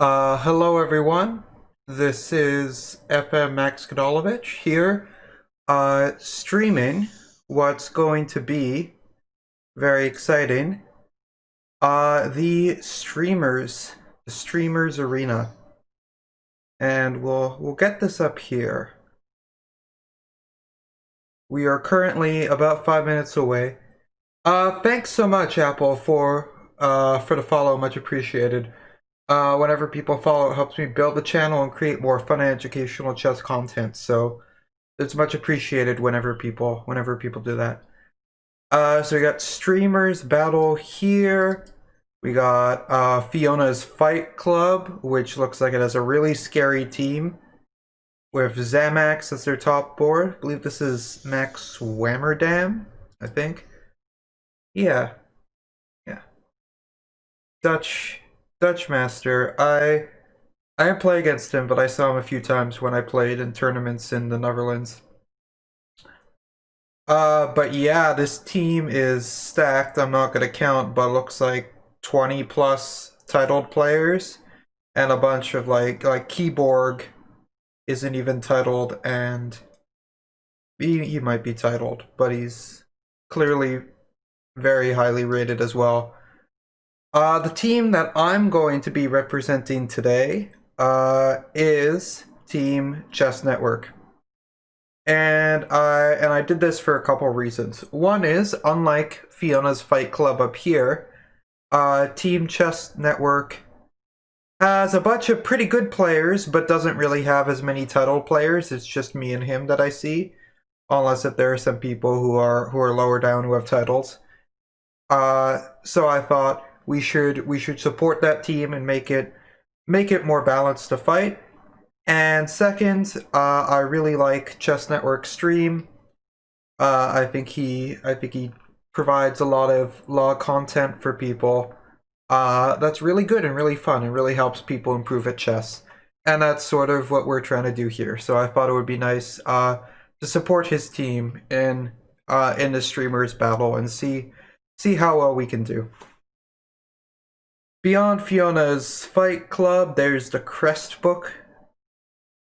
Hello everyone. This is FM here, streaming what's going to be very exciting. The streamers arena, and we'll get this up here. We are currently about 5 minutes away. Thanks so much, Apple, for the follow. Much appreciated. Whenever people follow, it helps me build the channel and create more fun and educational chess content. So it's much appreciated whenever people do that. So we got streamers battle here. We got Fiona's Fight Club, which looks like it has a really scary team with Zamax as their top board. I believe this is Max Swammerdam, I think. Yeah, yeah. Dutch Master. I didn't play against him, but I saw him a few times when I played in tournaments in the Netherlands. But yeah, this team is stacked. I'm not gonna count, but it looks like 20 plus titled players and a bunch of like Keyborg isn't even titled, and he might be titled, but he's clearly very highly rated as well. The team that I'm going to be representing today is Team ChessNetwork. And I did this for a couple reasons. One is, unlike Fiona's Fight Club up here, Team ChessNetwork has a bunch of pretty good players, but doesn't really have as many title players. It's just me and him that I see, unless if there are some people who are lower down who have titles. So I thought we should support that team and make it more balanced to fight. And second, I really like Chess Network stream. I think he provides a lot of content for people. That's really good and really fun and really helps people improve at chess. And that's sort of what we're trying to do here. So I thought it would be nice to support his team in the streamers battle and see how well we can do. Beyond Fiona's Fight Club, there's the Crest Book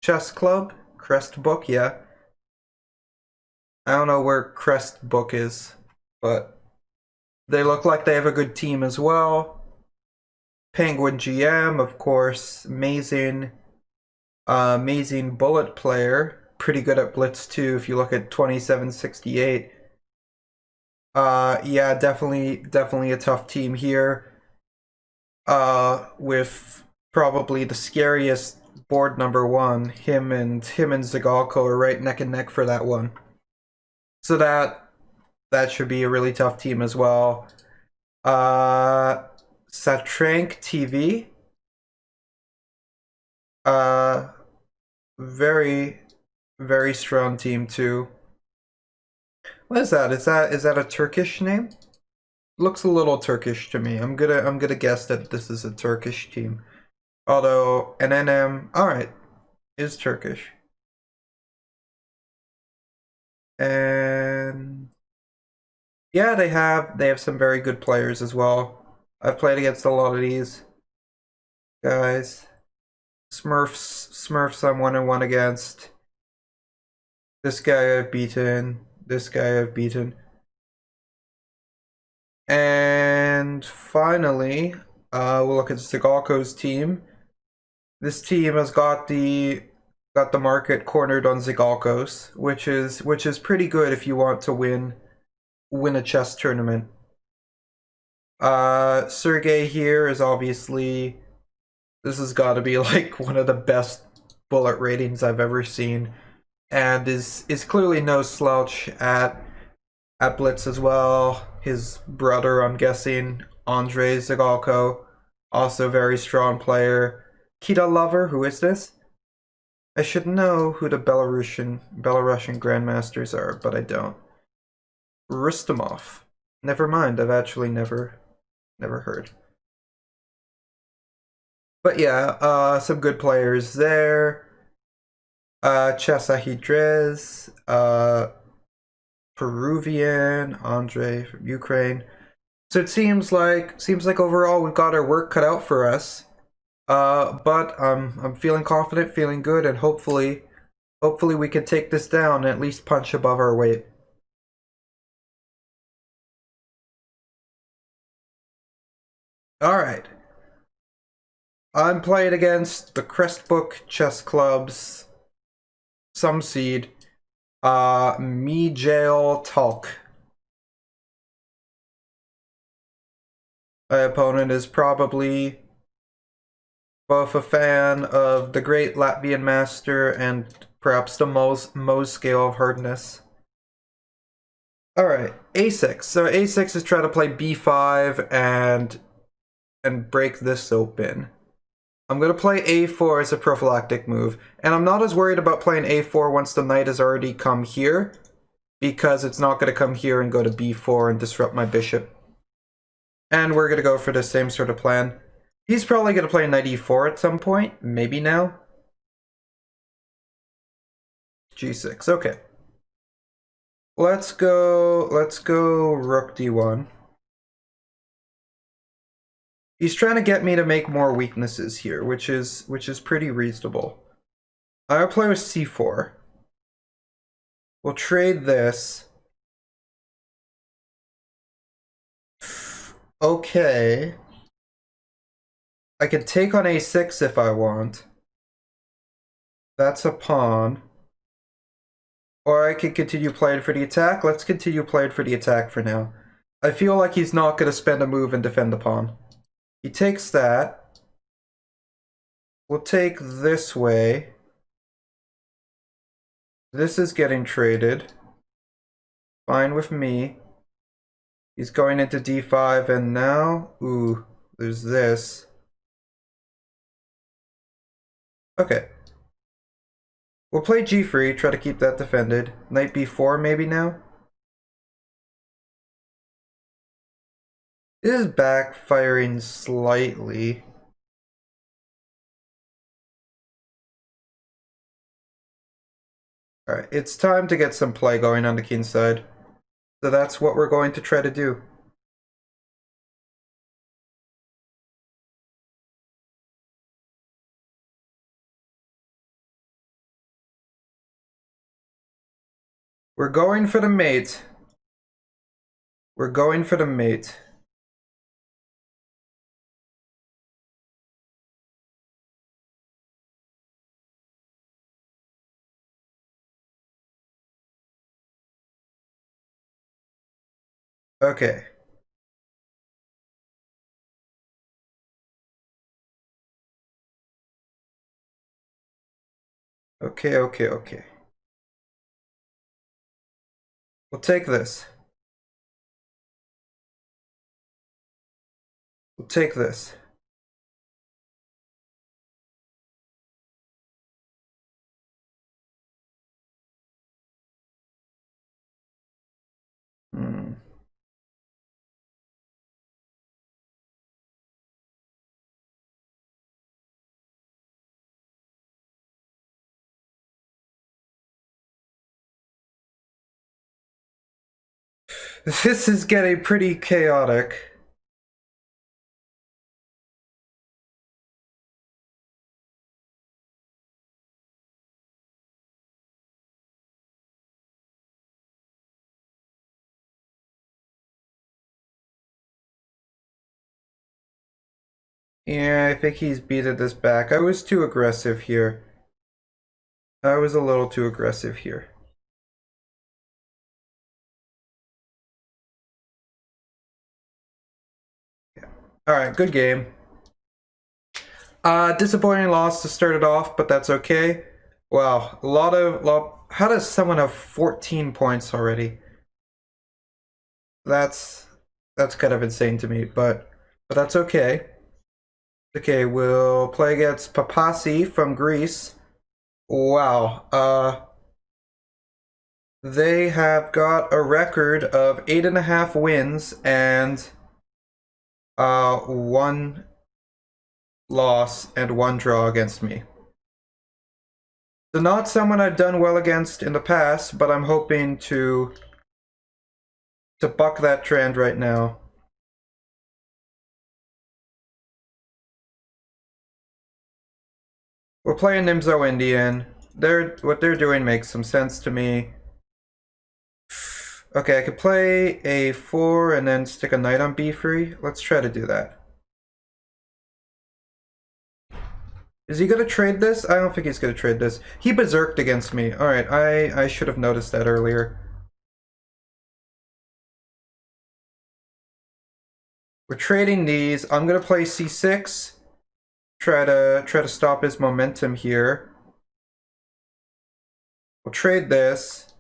Chess Club. Crest Book, yeah. I don't know where Crest Book is, but they look like they have a good team as well. Penguin GM, of course. Amazing bullet player. Pretty good at Blitz too, if you look at 2768. Yeah, definitely a tough team here. With probably the scariest board number one. Him and Zagalko are right neck and neck for that one. So that should be a really tough team as well. Satrank TV. Very strong team too. What is that? Is that a Turkish name? Looks a little Turkish to me. I'm gonna guess that this is a Turkish team. Although an NM, all right, is Turkish. And yeah, they have some very good players as well. I've played against a lot of these guys. Smurfs I'm 1-1 against. This guy I've beaten. This guy I've beaten. And finally, we'll look at Zagalko's team. This team has got the market cornered on Zagalkos, which is pretty good if you want to win a chess tournament. Sergey here is obviously, this has got to be like one of the best bullet ratings I've ever seen, and is clearly no slouch at Blitz as well. His brother, I'm guessing, Andrei Zagalko, also very strong player. Kita Lover, who is this? I should know who the Belarusian grandmasters are, but I don't. Rustamov. Never mind, I've actually never heard. But yeah, some good players there. Chesa Hidrez, Peruvian, Andre from Ukraine. So it seems like overall we've got our work cut out for us. But I'm feeling confident, feeling good, and hopefully we can take this down and at least punch above our weight. Alright. I'm playing against the Crestbook Chess Club's some seed. Me Jail Talk. My opponent is probably both a fan of the great Latvian master and perhaps the Mohs scale of hardness. Alright, a6. So a6 is trying to play b5 and break this open. I'm going to play a4 as a prophylactic move, and I'm not as worried about playing a4 once the knight has already come here, because it's not going to come here and go to b4 and disrupt my bishop. And we're going to go for the same sort of plan. He's probably going to play knight e4 at some point, maybe now. g6, okay. Let's go rook d1. He's trying to get me to make more weaknesses here, which is pretty reasonable. I'll play with c4. We'll trade this. Okay. I could take on a6 if I want. That's a pawn. Or I could continue playing for the attack. Let's continue playing for the attack for now. I feel like he's not going to spend a move and defend the pawn. He takes that. We'll take this way. This is getting traded. Fine with me. He's going into d5 and now, ooh, there's this. Okay. We'll play g3, try to keep that defended. Knight b4 maybe now? It is backfiring slightly. Alright, it's time to get some play going on the king side. So that's what we're going to try to do. We're going for the mate. We're going for the mate. Okay. Okay. We'll take this. We'll take this. This is getting pretty chaotic. Yeah, I think he's beaten this back. I was too aggressive here. I was a little too aggressive here. Yeah. Alright, good game. Disappointing loss to start it off, but that's okay. Wow, how does someone have 14 points already? That's kind of insane to me, but that's okay. Okay, we'll play against Papasi from Greece. Wow, they have got a record of 8.5 wins and 1 loss and 1 draw against me. So not someone I've done well against in the past, but I'm hoping to buck that trend right now. We're playing Nimzo Indian. What they're doing makes some sense to me. Okay, I could play a4 and then stick a knight on b3. Let's try to do that. Is he gonna trade this? I don't think he's gonna trade this. He berserked against me. Alright, I should have noticed that earlier. We're trading these. I'm gonna play c6. Try to stop his momentum here. We'll trade this.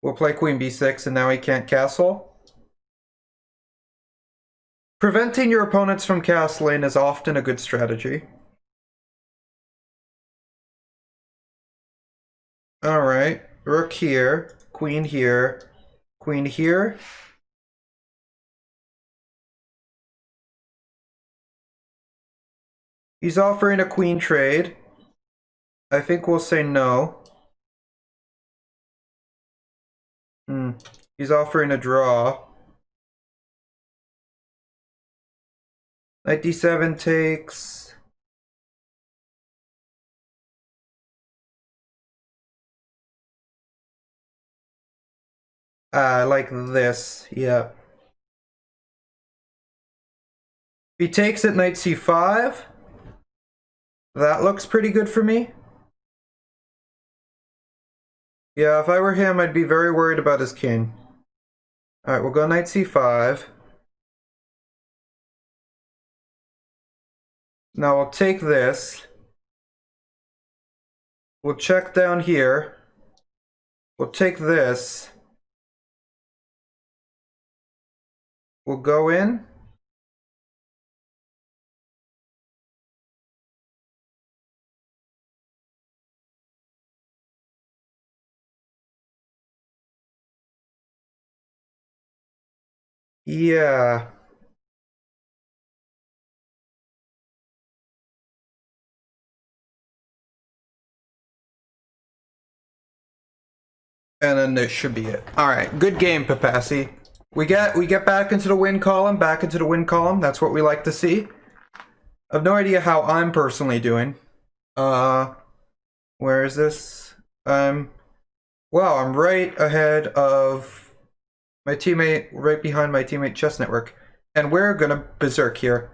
We'll play queen b6 and now he can't castle. Preventing your opponents from castling is often a good strategy. Alright, rook here, queen here, queen here. He's offering a queen trade. I think we'll say no. He's offering a draw. Knight d7 takes. Like this, yeah. If he takes it, knight c5. That looks pretty good for me. Yeah, if I were him, I'd be very worried about his king. Alright, we'll go knight c5. Now we'll take this. We'll check down here. We'll take this. We'll go in. Yeah. And then this should be it. Alright, good game, Papassi. We get back into the win column, That's what we like to see. I have no idea how I'm personally doing. Where is this? Well, I'm right ahead of my teammate, right behind my teammate ChessNetwork. And we're gonna berserk here.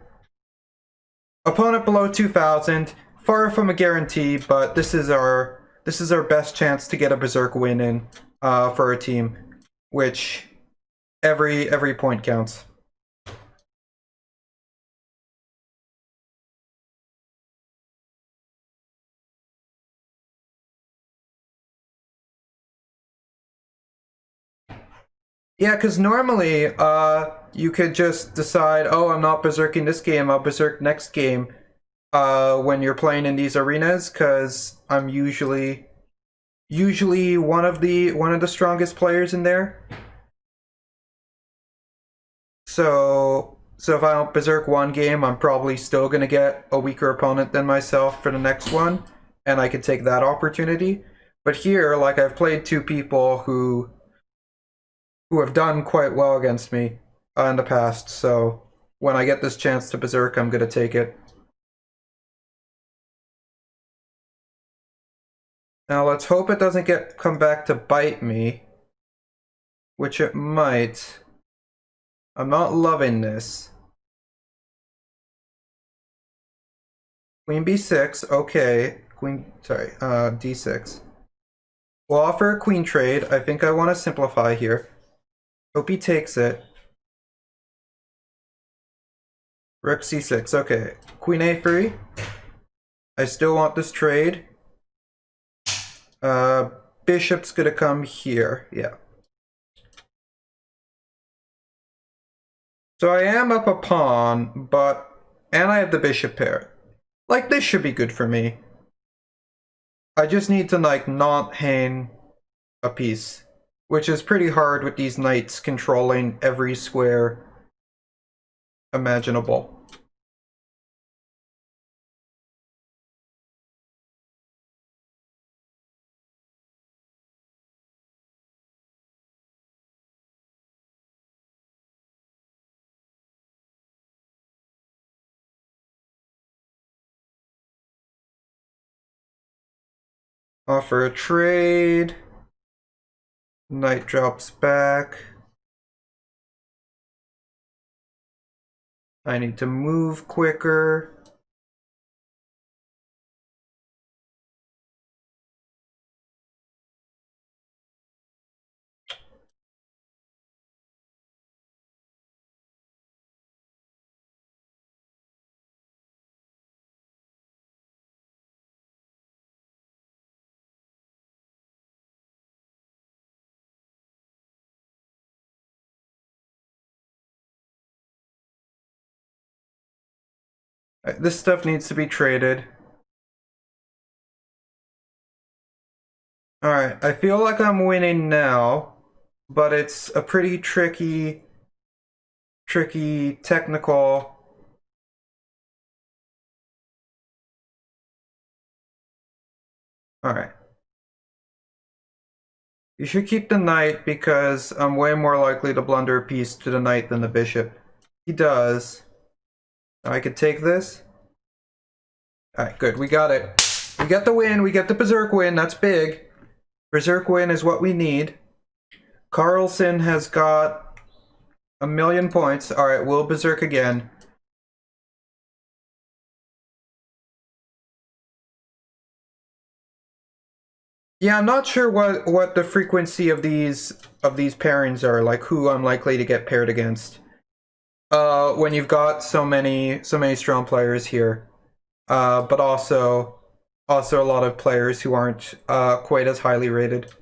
Opponent below 2,000, far from a guarantee, but this is our best chance to get a berserk win in for our team, which every point counts. Yeah, because normally you could just decide, oh, I'm not berserking this game, I'll berserk next game when you're playing in these arenas, because I'm usually one of the strongest players in there. So if I don't berserk one game, I'm probably still gonna get a weaker opponent than myself for the next one, and I could take that opportunity. But here, like, I've played two people who have done quite well against me in the past, so when I get this chance to berserk, I'm gonna take it. Now let's hope it doesn't come back to bite me, which it might. I'm not loving this. Queen b6, okay. d6. We'll offer a queen trade. I think I want to simplify here. Hope he takes it. Rook c6, okay. Queen a3. I still want this trade. Bishop's gonna come here, yeah. So I am up a pawn, and I have the bishop pair. Like, this should be good for me. I just need to, like, not hang a piece, which is pretty hard with these knights controlling every square imaginable. Offer a trade. Knight drops back. I need to move quicker. This stuff needs to be traded. Alright, I feel like I'm winning now, but it's a pretty tricky technical. Alright. You should keep the knight because I'm way more likely to blunder a piece to the knight than the bishop. He does. I could take this. Alright, good. We got it. We got the win. We get the Beserk win. That's big. Beserk win is what we need. Carlsen has got 1,000,000 points. Alright, we'll Beserk again. Yeah, I'm not sure what the frequency of these pairings are, like who I'm likely to get paired against. When you've got so many strong players here. But also a lot of players who aren't quite as highly rated.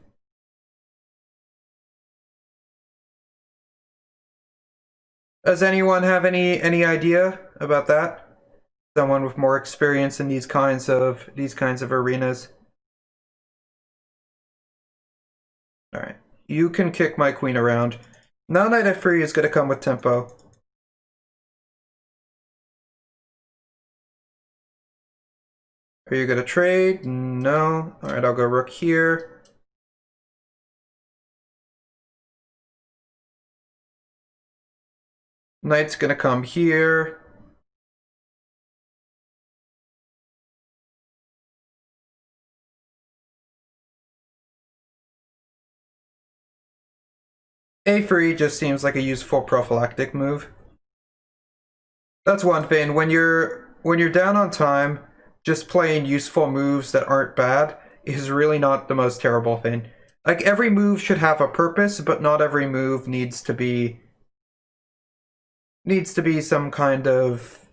Does anyone have any idea about that? Someone with more experience in these kinds of arenas. All right, you can kick my queen around. Now knight f3 is going to come with tempo. Are you going to trade? No. All right, I'll go rook here. Knight's going to come here. A3 just seems like a useful prophylactic move. That's one thing. When you're down on time, just playing useful moves that aren't bad is really not the most terrible thing. Like, every move should have a purpose, but not every move needs to be some kind of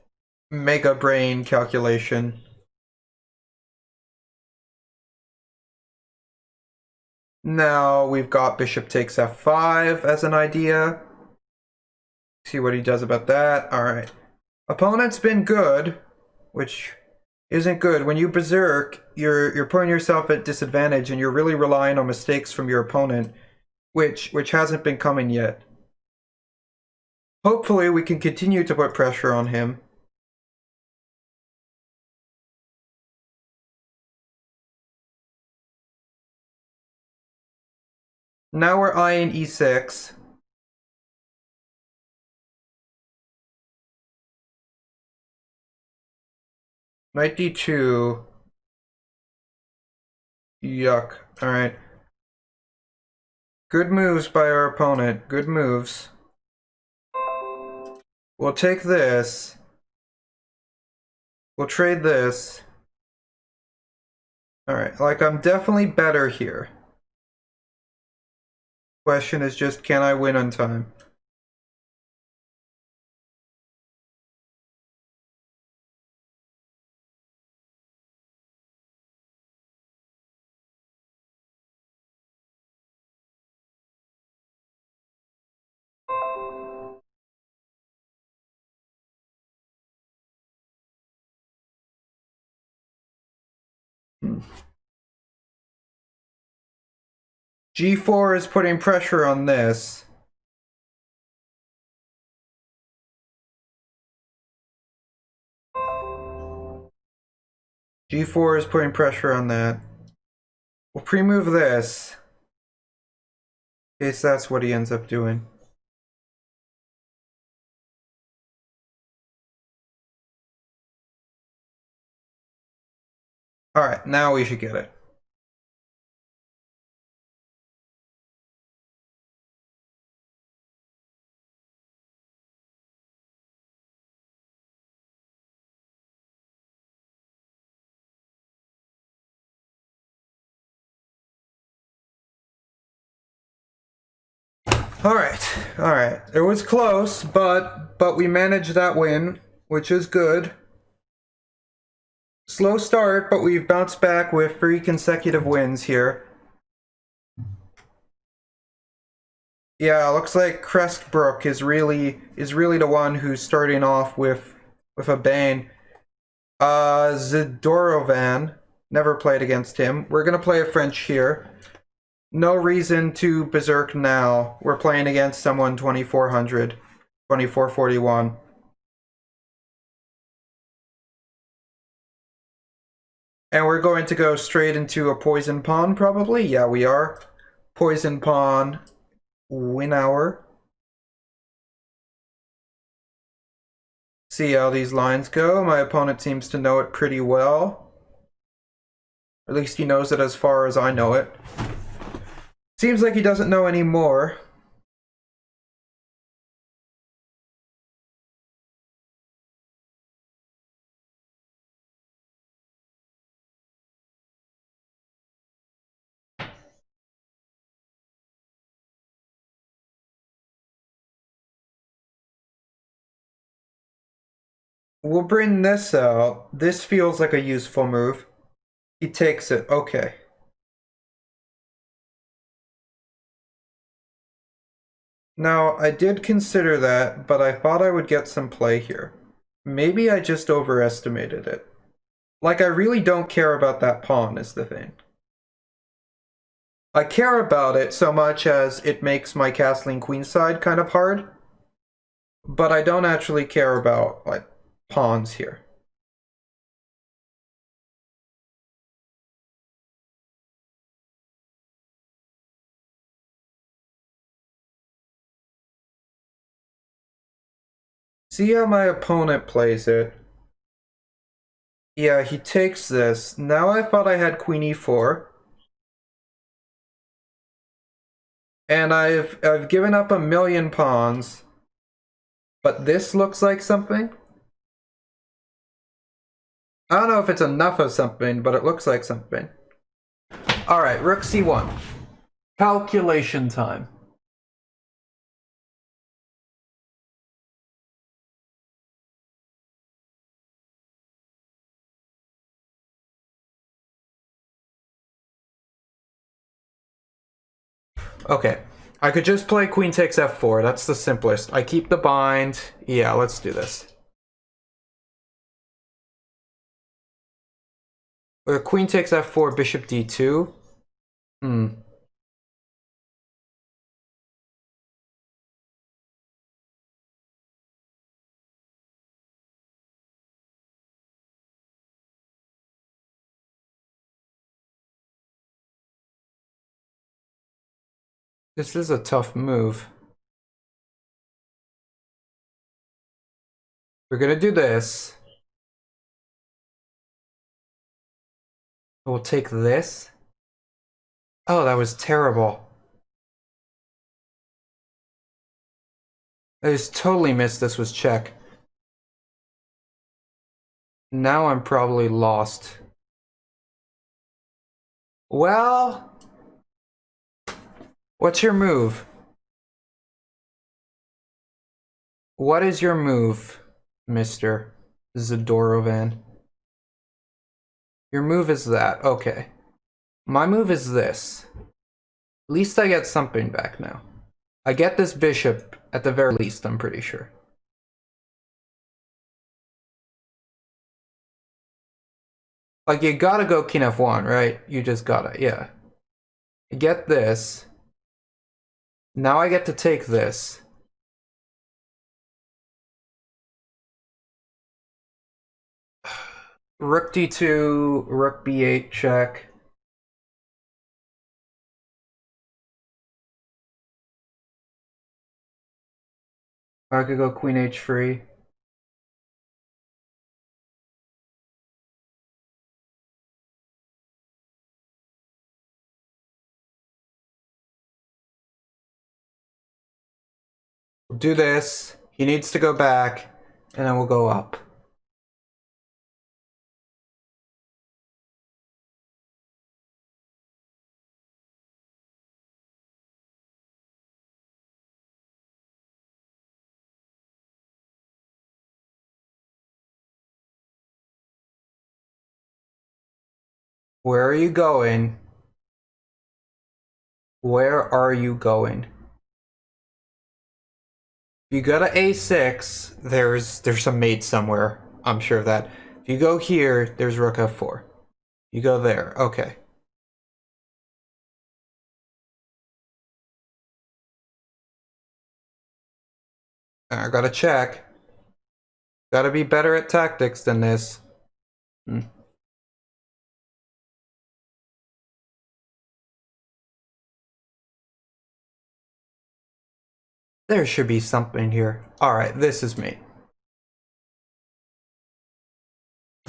mega brain calculation. Now we've got bishop takes f5 as an idea. See what he does about that. All right. Opponent's been good, which isn't good. When you berserk, you're putting yourself at disadvantage, and you're really relying on mistakes from your opponent, which hasn't been coming yet. Hopefully, we can continue to put pressure on him. Now we're eyeing e6. Knight d2. Yuck. Alright. Good moves by our opponent. Good moves. We'll take this. We'll trade this. Alright, like, I'm definitely better here. Question is just, can I win on time? G4 is putting pressure on this. G4 is putting pressure on that. We'll pre-move this. In case that's what he ends up doing. Alright, now we should get it. All right. It was close, but we managed that win, which is good. Slow start, but we've bounced back with 3 consecutive wins here. Yeah, looks like Crestbrook is really the one who's starting off with a bang. Zadorovan, never played against him. We're gonna play a French here. No reason to Beserk now. We're playing against someone 2400, 2441. And we're going to go straight into a poison pawn, probably. Yeah, we are. Poison pawn, win hour. See how these lines go. My opponent seems to know it pretty well. At least he knows it as far as I know it. Seems like he doesn't know any more. We'll bring this out. This feels like a useful move. He takes it. Okay. Now, I did consider that, but I thought I would get some play here. Maybe I just overestimated it. Like, I really don't care about that pawn, is the thing. I care about it so much as it makes my castling queenside kind of hard, but I don't actually care about, like, pawns here. See how my opponent plays it. Yeah, he takes this. Now I thought I had queen e4. And I've given up a million pawns. But this looks like something. I don't know if it's enough of something, but it looks like something. Alright, rook c1. Calculation time. Okay, I could just play queen takes f4. That's the simplest. I keep the bind. Yeah, let's do this. Queen takes f4, bishop d2. This is a tough move. We're gonna do this. We'll take this. Oh, that was terrible. I just totally missed this was check. Now I'm probably lost. Well, what's your move? What is your move, Mr. Zadorovan? Your move is that. Okay. My move is this. At least I get something back now. I get this bishop at the very least, I'm pretty sure. Like, you gotta go king f1, right? You just gotta, yeah. I get this. Now I get to take this. Rook d2, rook b8 check. I could go queen h3. Do this. He needs to go back, and then we'll go up. Where are you going? Where are you going? If you go to A6, there's a mate somewhere. I'm sure of that. If you go here, there's rook F4. You go there. Okay. I gotta check. Gotta be better at tactics than this. There should be something here. Alright, this is me.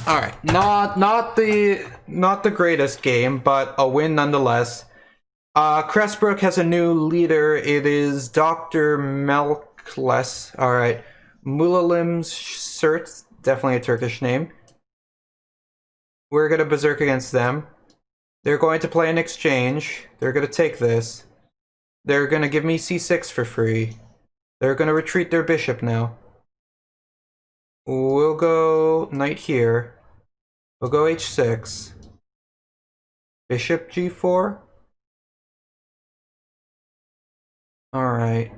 Alright, not the greatest game, but a win nonetheless. Cressbrook has a new leader. It is Dr. Melkles. Alright. Mulalim Sert, definitely a Turkish name. We're gonna berserk against them. They're going to play an exchange. They're gonna take this. They're gonna give me c6 for free. They're gonna retreat their bishop now. We'll go knight here. We'll go h6. Bishop g4. Alright.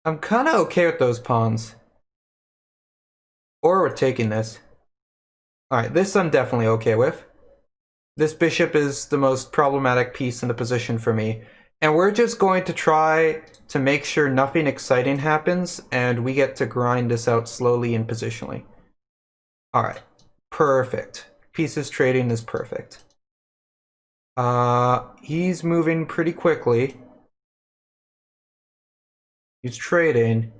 I'm kind of okay with those pawns. Or we're taking this. Alright, this I'm definitely okay with. This bishop is the most problematic piece in the position for me. And we're just going to try to make sure nothing exciting happens and we get to grind this out slowly and positionally. Alright, perfect. Pieces trading is perfect. He's moving pretty quickly. He's trading.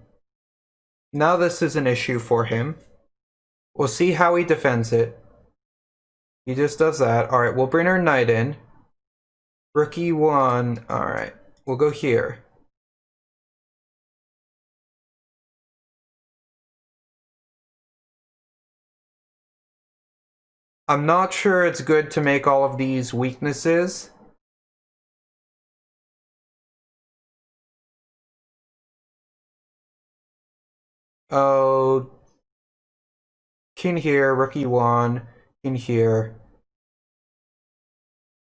Now this is an issue for him. We'll see how he defends it. He just does that. Alright, we'll bring our knight in. Rook e1. Alright, we'll go here. I'm not sure it's good to make all of these weaknesses. Oh, king here, rook e1, king here.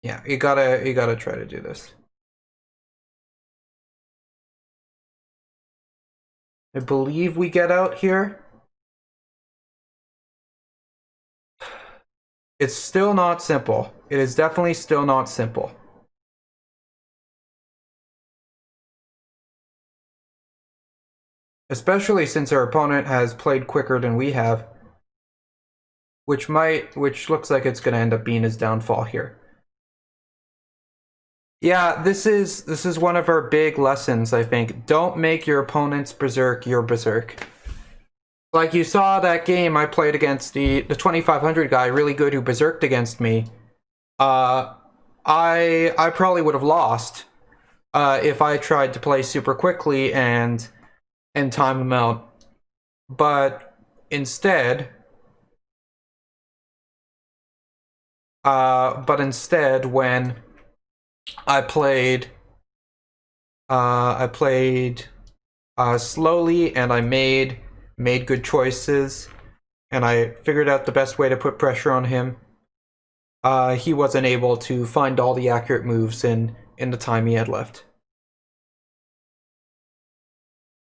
Yeah, you gotta try to do this. I believe we get out here. It's still not simple. It is definitely still not simple. Especially since our opponent has played quicker than we have. Which looks like it's gonna end up being his downfall here. Yeah, this is one of our big lessons, I think. Don't make your opponent's berserk your berserk. Like you saw that game I played against the 2500 guy, really good, who berserked against me. I probably would have lost if I tried to play super quickly and time him out. But instead, when I played slowly and I made good choices and I figured out the best way to put pressure on him, he wasn't able to find all the accurate moves in the time he had left.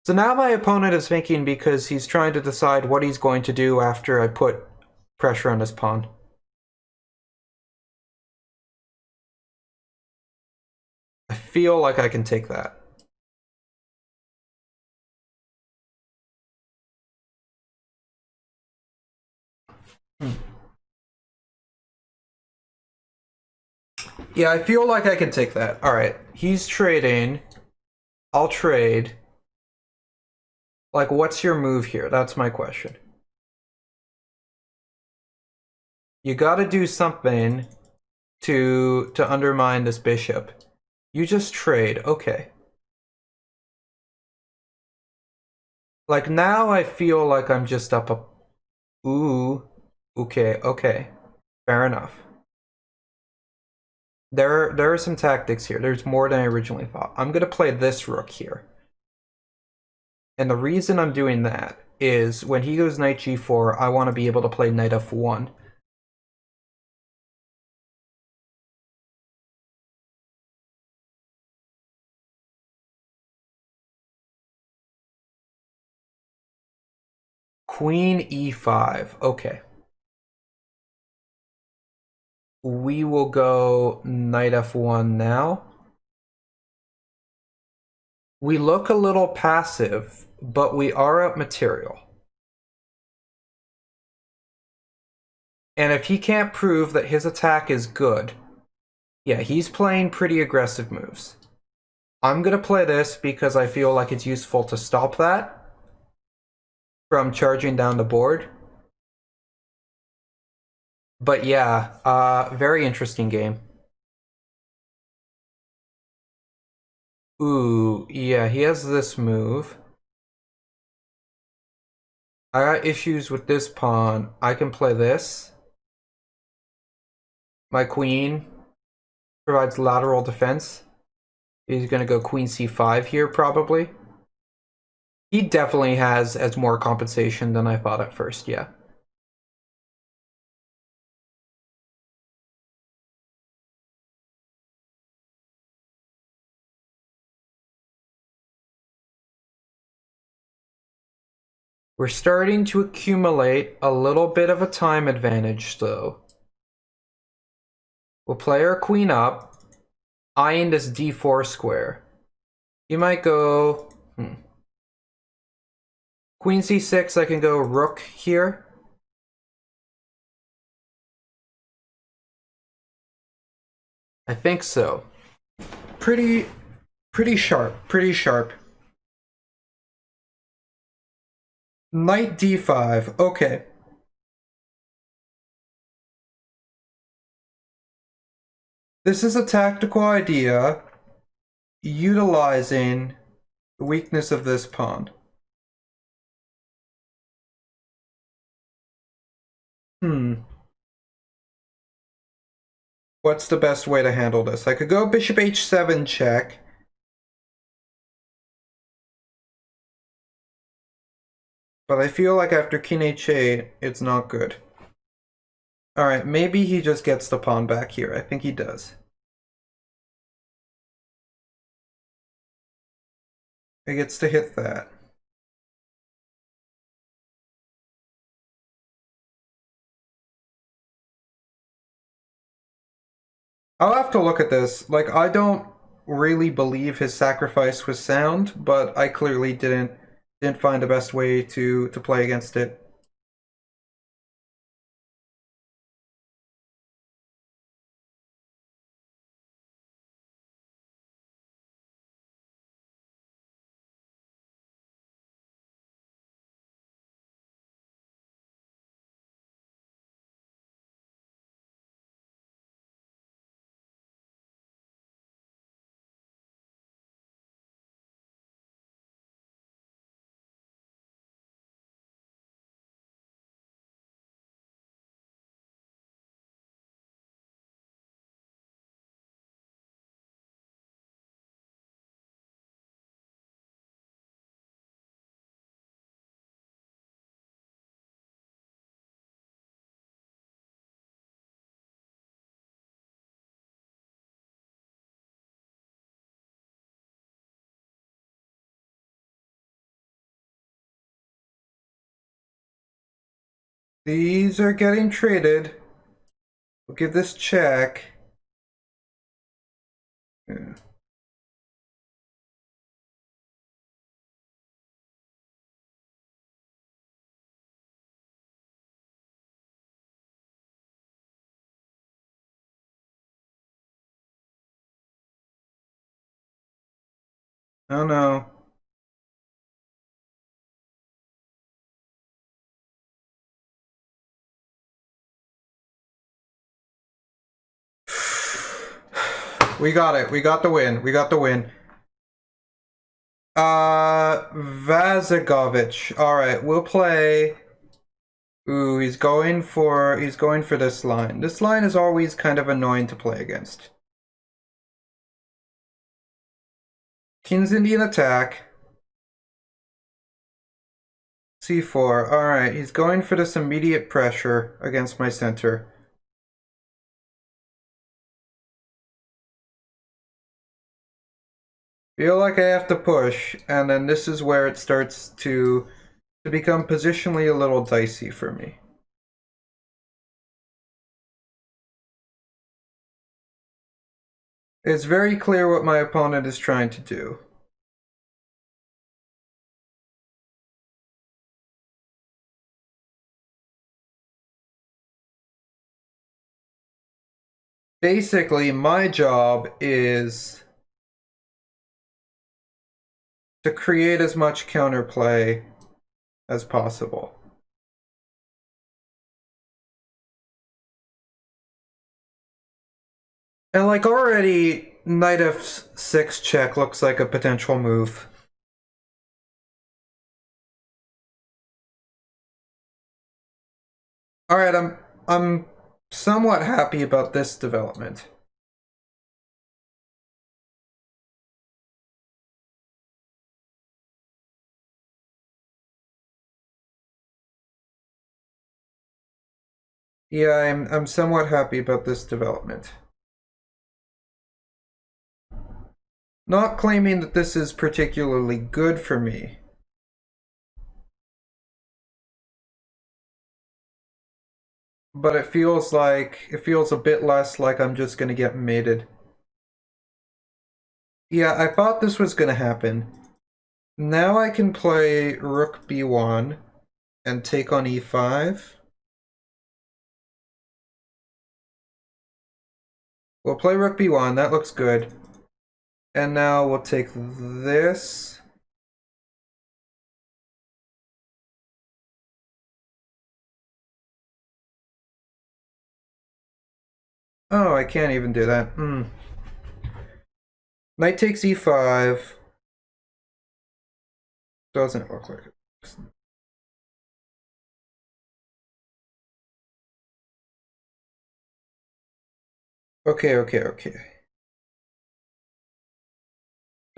So now my opponent is thinking, because he's trying to decide what he's going to do after I put pressure on his pawn. I feel like I can take that. Yeah, I feel like I can take that. Alright, he's trading. I'll trade. Like, what's your move here? That's my question. You gotta do something to undermine this bishop. You just trade, okay. Like, now I feel like I'm just up a... Ooh, okay. Fair enough. There are some tactics here. There's more than I originally thought. I'm gonna play this rook here. And the reason I'm doing that is when he goes knight g4, I want to be able to play knight f1. Queen e5. Okay. We will go knight f1 now. We look a little passive, but we are up material. And if he can't prove that his attack is good, yeah, he's playing pretty aggressive moves. I'm going to play this because I feel like it's useful to stop that from charging down the board. But yeah, very interesting game. Ooh, yeah, he has this move. I got issues with this pawn. I can play this. My queen provides lateral defense. He's going to go queen c5 here, probably. He definitely has more compensation than I thought at first, yeah. We're starting to accumulate a little bit of a time advantage, though. We'll play our queen up, eyeing this d4 square. He might go... Queen c6, I can go rook here. I think so. Pretty sharp, pretty sharp. Knight d5, okay. This is a tactical idea utilizing the weakness of this pawn. What's the best way to handle this? I could go bishop h7 check. But I feel like after king h8, it's not good. Alright, maybe he just gets the pawn back here. I think he does. He gets to hit that. I'll have to look at this. Like, I don't really believe his sacrifice was sound, but I clearly didn't find the best way to play against it. These are getting traded. We'll give this check. Yeah. Oh no. We got it. We got the win. We got the win. Vazagovich. All right, we'll play. Ooh, he's going for this line. This line is always kind of annoying to play against. King's Indian attack. C4. All right, he's going for this immediate pressure against my center. Feel like I have to push, and then this is where it starts to to become positionally a little dicey for me. It's very clear what my opponent is trying to do. Basically, my job is to create as much counterplay as possible. And like already, knight f6 check looks like a potential move. All right, I'm somewhat happy about this development. Yeah, I'm somewhat happy about this development. Not claiming that this is particularly good for me. But it feels a bit less like I'm just gonna get mated. Yeah, I thought this was gonna happen. Now I can play rook b1 and take on e5. We'll play rook b1, that looks good. And now we'll take this. Oh, I can't even do that. Knight takes e5. Doesn't look like it. Okay.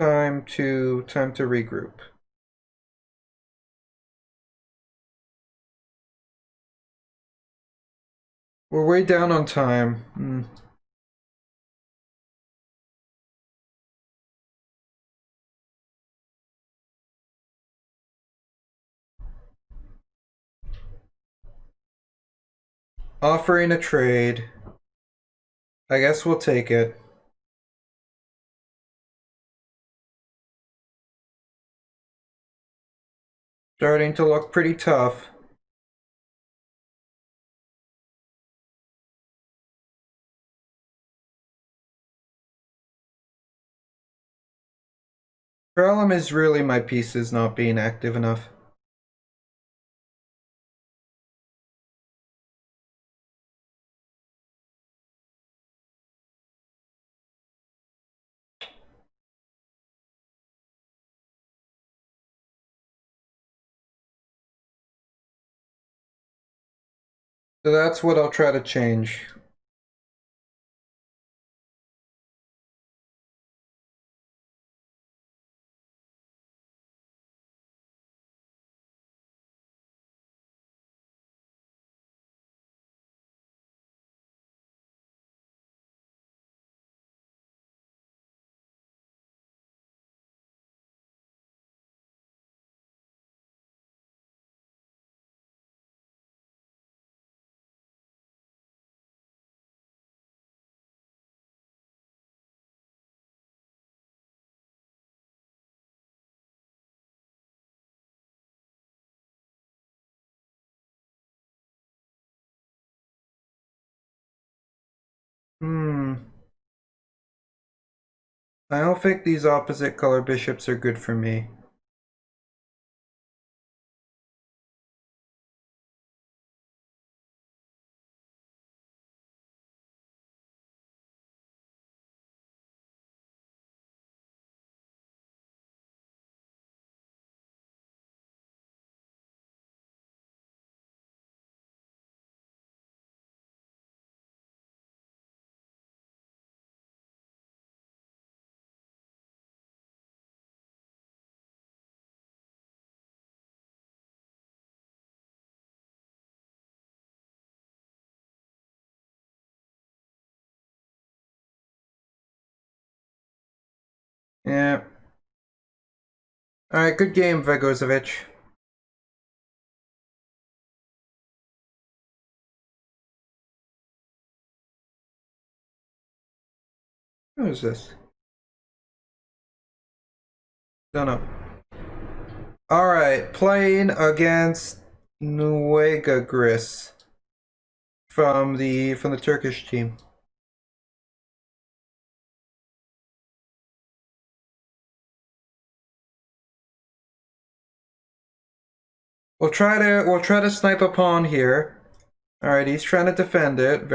Time to regroup. We're way down on time. Offering a trade. I guess we'll take it. Starting to look pretty tough. Problem is really my pieces not being active enough. So that's what I'll try to change. I don't think these opposite color bishops are good for me. Yeah. Alright, good game, Vegozovic. Who is this? Don't know. Alright, playing against Nuega Gris from the Turkish team. We'll try to snipe a pawn here. Alright, he's trying to defend it.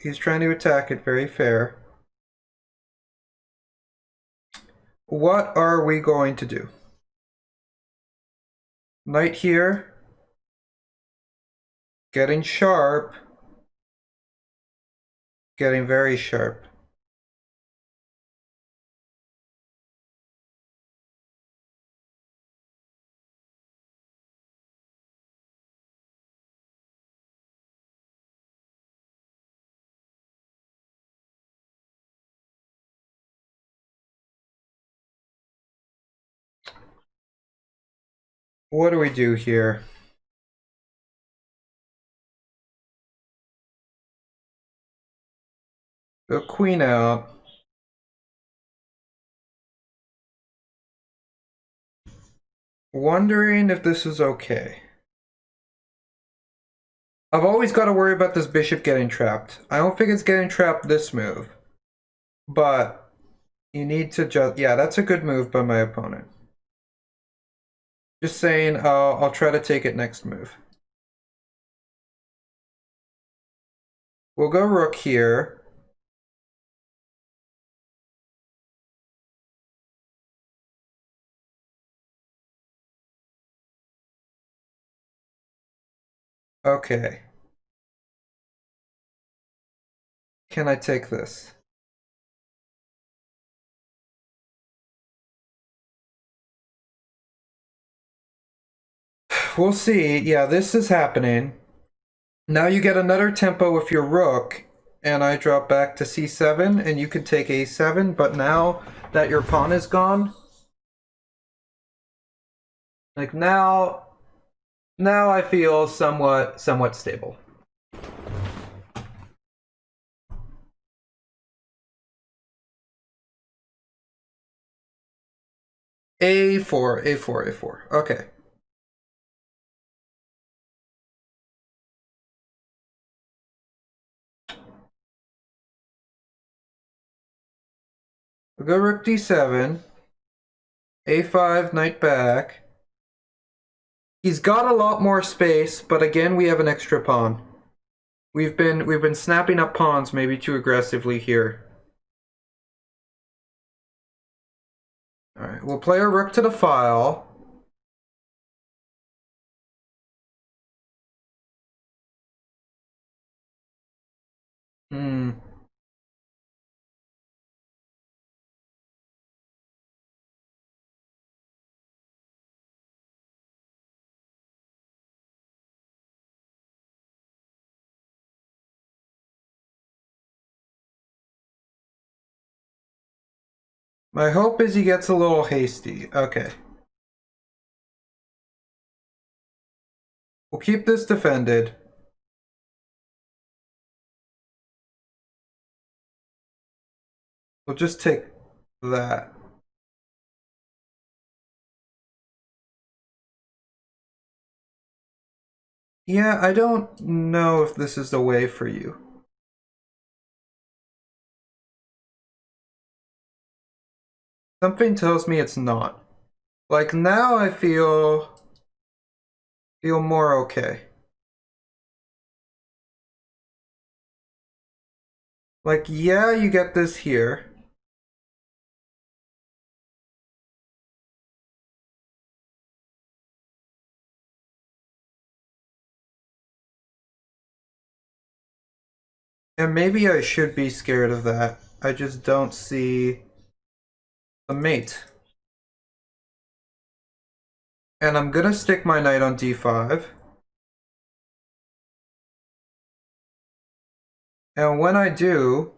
He's trying to attack it very fair. What are we going to do? Knight here. Getting sharp. Getting very sharp. What do we do here? Go queen out. Wondering if this is okay. I've always got to worry about this bishop getting trapped. I don't think it's getting trapped this move. But you need to just... Yeah, that's a good move by my opponent. Just saying, I'll try to take it next move. We'll go rook here. Okay. Can I take this? We'll see. Yeah, this is happening. Now you get another tempo with your rook, and I drop back to c7, and you could take a7, but now that your pawn is gone, like now I feel somewhat stable. A4, A4, A4. Okay. We'll go rook d7. A5, knight back. He's got a lot more space, but again we have an extra pawn. We've been snapping up pawns maybe too aggressively here. Alright, we'll play a rook to the file. My hope is he gets a little hasty. Okay. We'll keep this defended. We'll just take that. Yeah, I don't know if this is the way for you. Something tells me it's not. Like now I feel more okay. Like yeah, you get this here. And maybe I should be scared of that. I just don't see the mate. And I'm gonna stick my knight on d5. And when I do,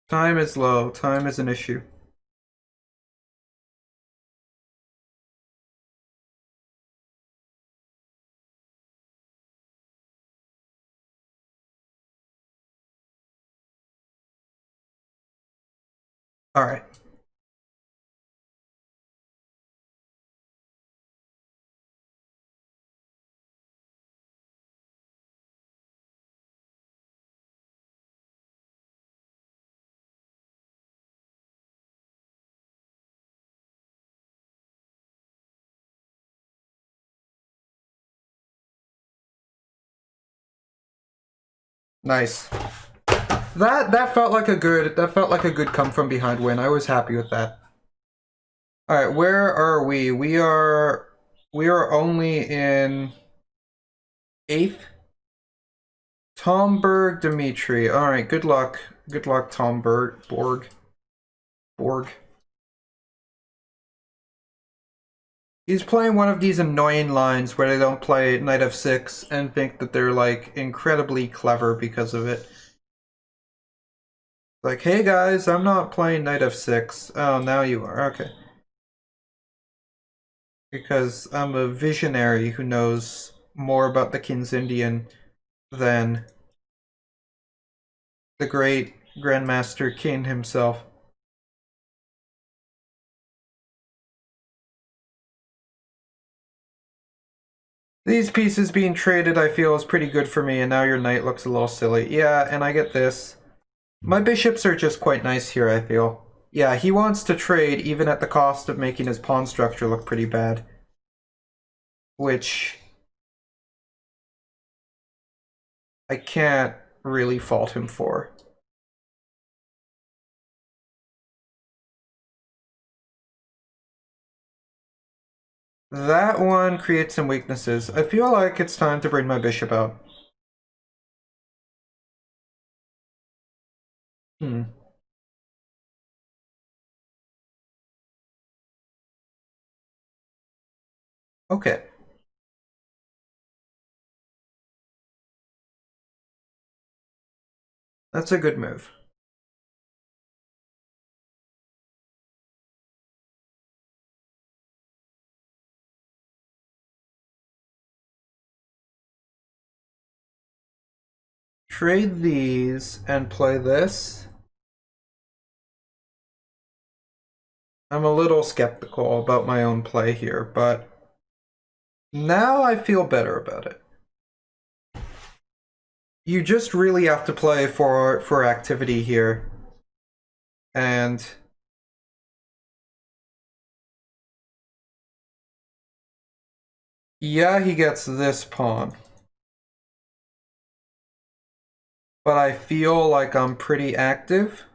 Time is low. Time is an issue. All right. Nice. That felt like a good come from behind win. I was happy with that. All right, where are we? We are only in eighth. Tom Berg, Dimitri. All right, good luck. Good luck, Tom Borg. He's playing one of these annoying lines where they don't play knight f6 and think that they're like incredibly clever because of it. Like, hey guys, I'm not playing knight f6. Oh, now you are. Okay. Because I'm a visionary who knows more about the King's Indian than the great Grandmaster King himself. These pieces being traded I feel is pretty good for me, and now your knight looks a little silly. Yeah, and I get this. My bishops are just quite nice here, I feel. Yeah, he wants to trade even at the cost of making his pawn structure look pretty bad. Which I can't really fault him for. That one creates some weaknesses. I feel like it's time to bring my bishop out. Hmm. Okay. That's a good move. Trade these and play this. I'm a little skeptical about my own play here, but now I feel better about it. You just really have to play for activity here. And yeah, he gets this pawn. But I feel like I'm pretty active.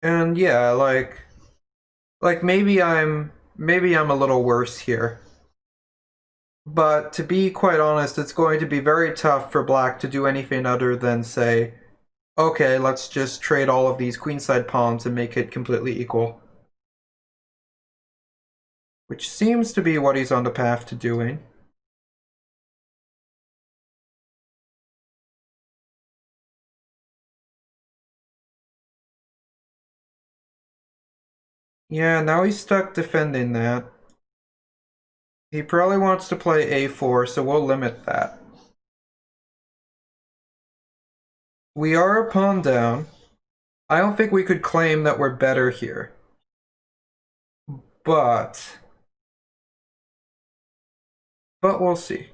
And yeah, like maybe I'm a little worse here. But to be quite honest, it's going to be very tough for black to do anything other than say, okay, let's just trade all of these queenside pawns and make it completely equal. Which seems to be what he's on the path to doing. Yeah, now he's stuck defending that. He probably wants to play a4, so we'll limit that. We are a pawn down. I don't think we could claim that we're better here. But we'll see.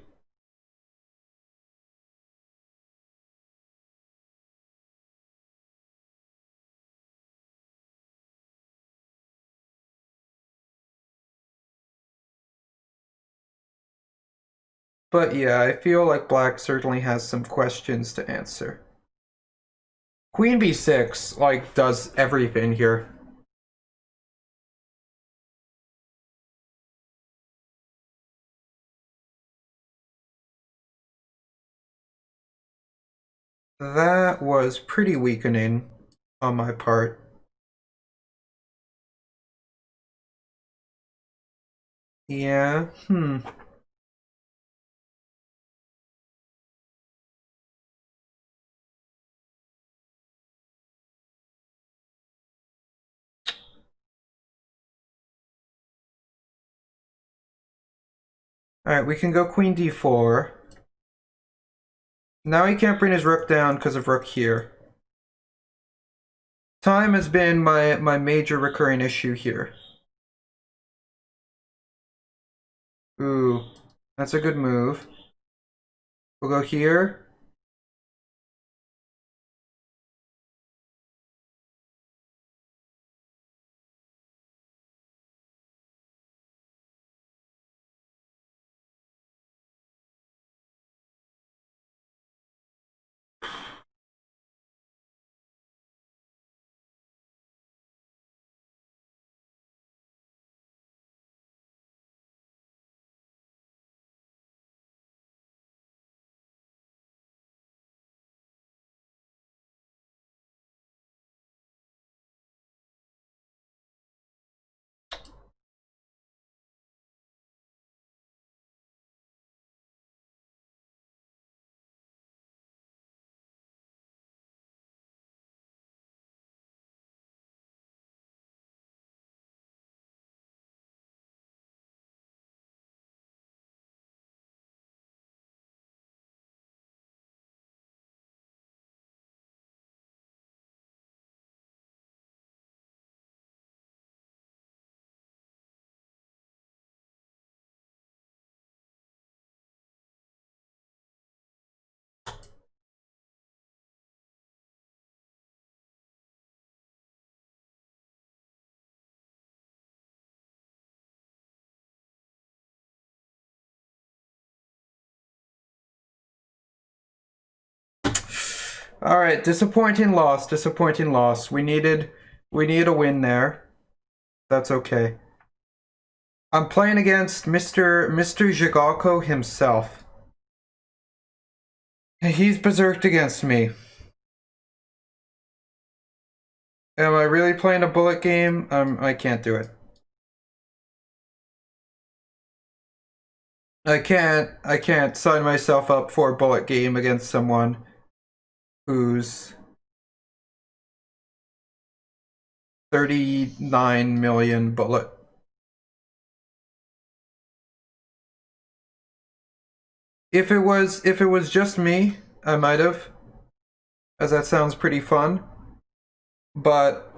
But yeah, I feel like black certainly has some questions to answer. Queen b6, like, does everything here. That was pretty weakening on my part. Yeah, Alright, we can go queen d4. Now he can't bring his rook down because of rook here. Time has been my major recurring issue here. Ooh, that's a good move. We'll go here. Alright, disappointing loss, disappointing loss. We needed a win there. That's okay. I'm playing against Mr. Jigalko himself. He's berserked against me. Am I really playing a bullet game? I can't do it. I can't sign myself up for a bullet game against someone who's 39 million bullet. If it was just me, I might have, as that sounds pretty fun. But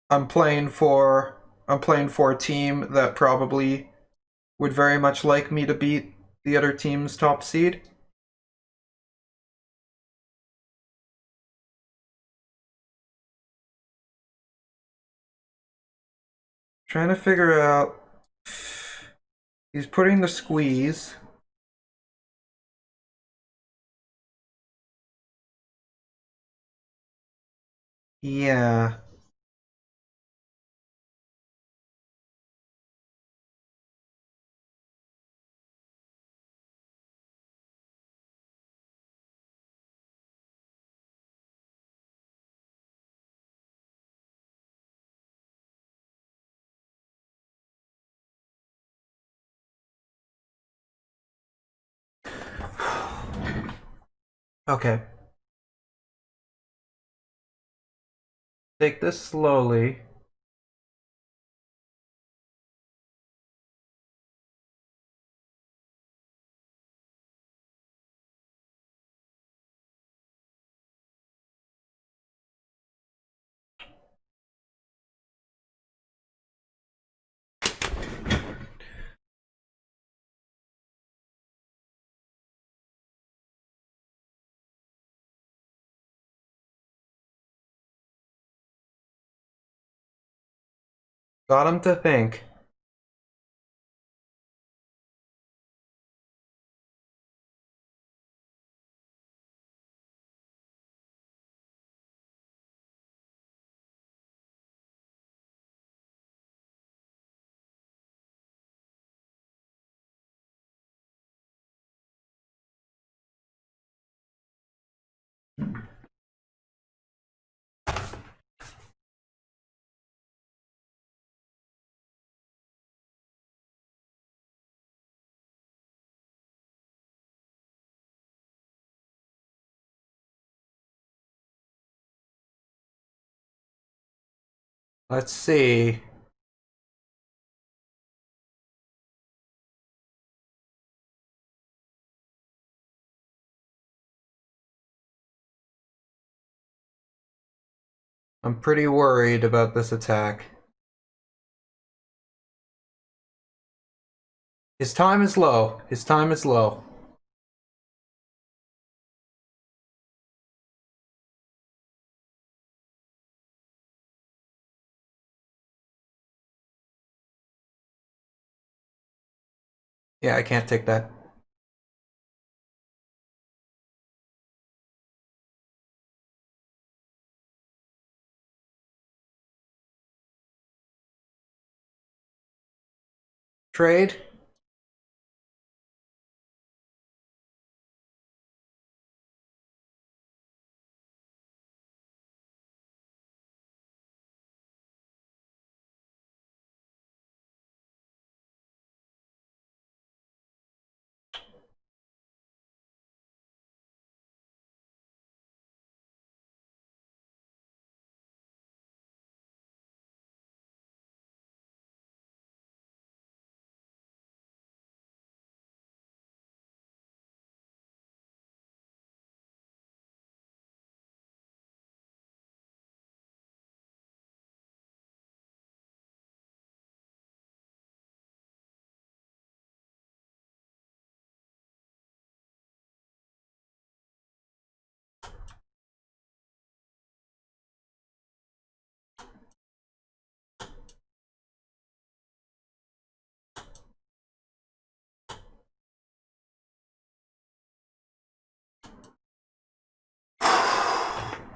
I'm playing for a team that probably would very much like me to beat the other team's top seed. Trying to figure out. He's putting the squeeze. Yeah. Okay. Take this slowly. Got him to think. Let's see. I'm pretty worried about this attack. His time is low. His time is low. Yeah, I can't take that. Trade?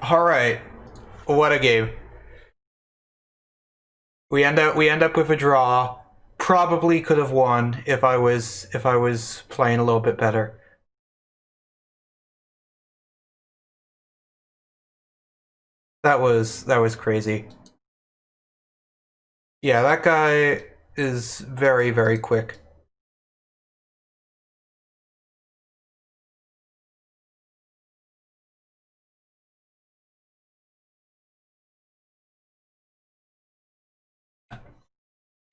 Alright. What a game. We end up with a draw. Probably could have won if I was playing a little bit better. That was crazy. Yeah, that guy is very, very quick.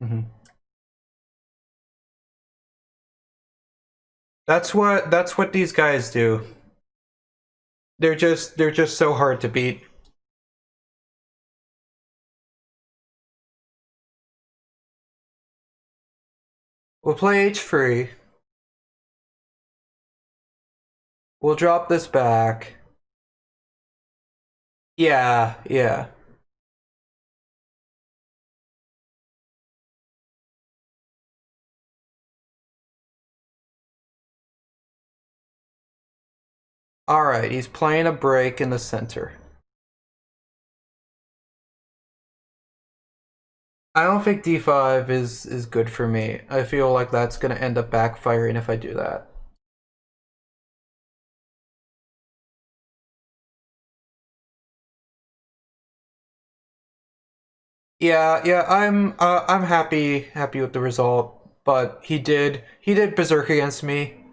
Mm-hmm. That's what these guys do. They're just so hard to beat. We'll play h3. We'll drop this back. Yeah, yeah. Alright, he's playing a break in the center. I don't think d5 is good for me. I feel like that's gonna end up backfiring if I do that. Yeah, yeah, I'm happy with the result, but he did Beserk against me.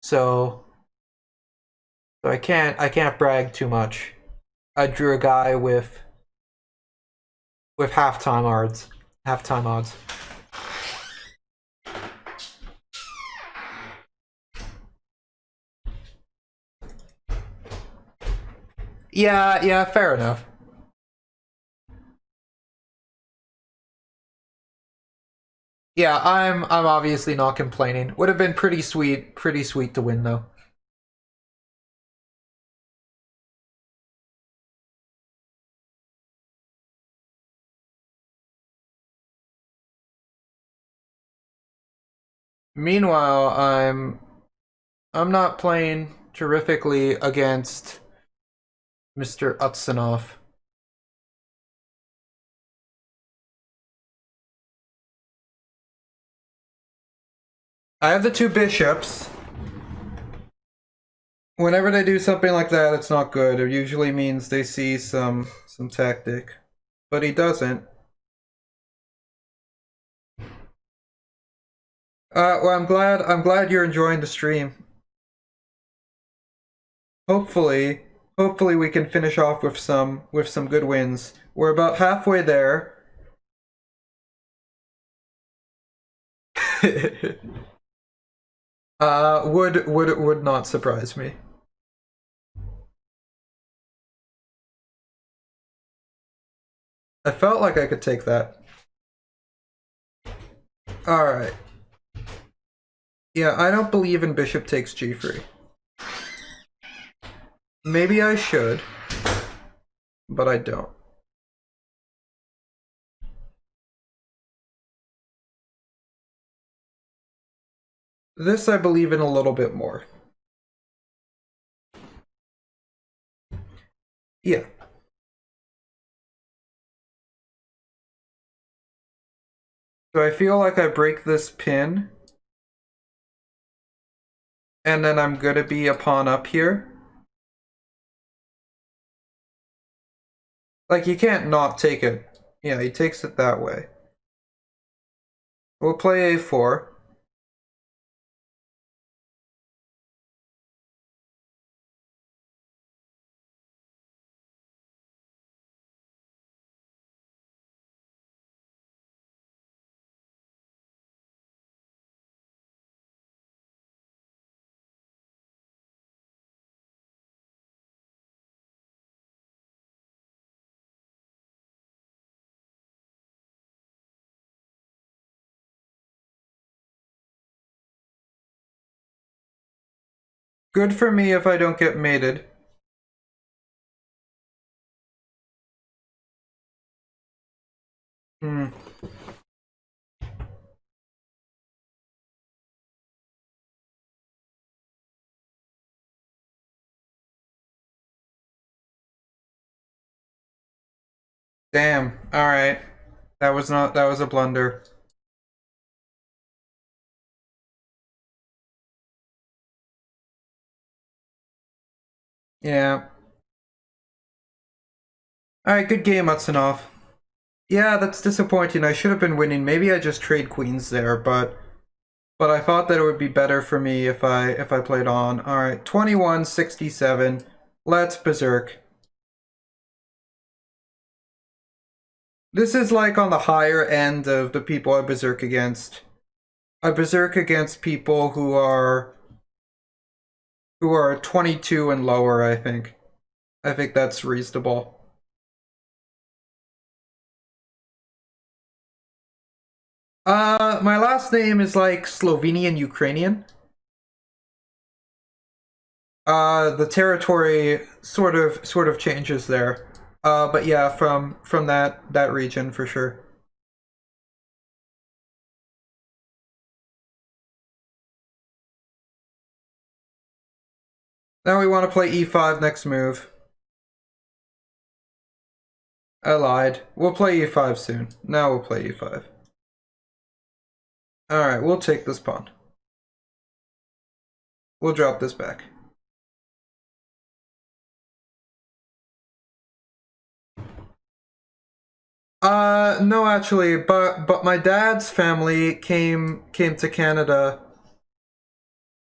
So I can't brag too much. I drew a guy with halftime odds. Halftime odds. Yeah, yeah, fair enough. Yeah, I'm obviously not complaining. Would have been pretty sweet to win though. Meanwhile, I'm not playing terrifically against Mr. Utsanov. I have the two bishops. Whenever they do something like that, it's not good. It usually means they see some tactic. But he doesn't. Well, I'm glad you're enjoying the stream. Hopefully, Hopefully we can finish off with some good wins. We're about halfway there. Would not surprise me. I felt like I could take that. Alright. Yeah, I don't believe in bishop takes g3. Maybe I should, but I don't. This I believe in a little bit more. Yeah. So I feel like I break this pin, and then I'm gonna be a pawn up here. Like, you can't not take it. Yeah, he takes it that way. We'll play a4. Good for me if I don't get mated. Hmm. Damn. Alright. That was a blunder. Yeah. Alright, good game, Utsanov. Yeah, that's disappointing. I should have been winning. Maybe I just trade queens there, but I thought that it would be better for me if I played on. Alright, 21-67. Let's Beserk. This is like on the higher end of the people I Beserk against. I Beserk against people who are 22 and lower, I think. I think that's reasonable. My last name is like Slovenian Ukrainian. The territory sort of changes there. But yeah, from that region for sure. Now we want to play e5 next move. I lied. We'll play e5 soon. Now we'll play e5. Alright, we'll take this pawn. We'll drop this back. No, actually, but my dad's family came to Canada.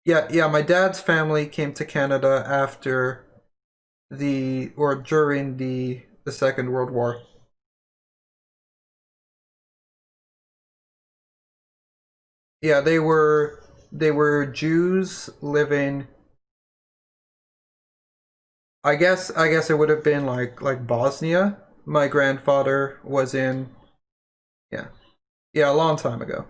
Yeah, my dad's family came to Canada after during the Second World War. Yeah, they were Jews living. I guess it would have been like Bosnia. My grandfather was in. Yeah, yeah, a long time ago.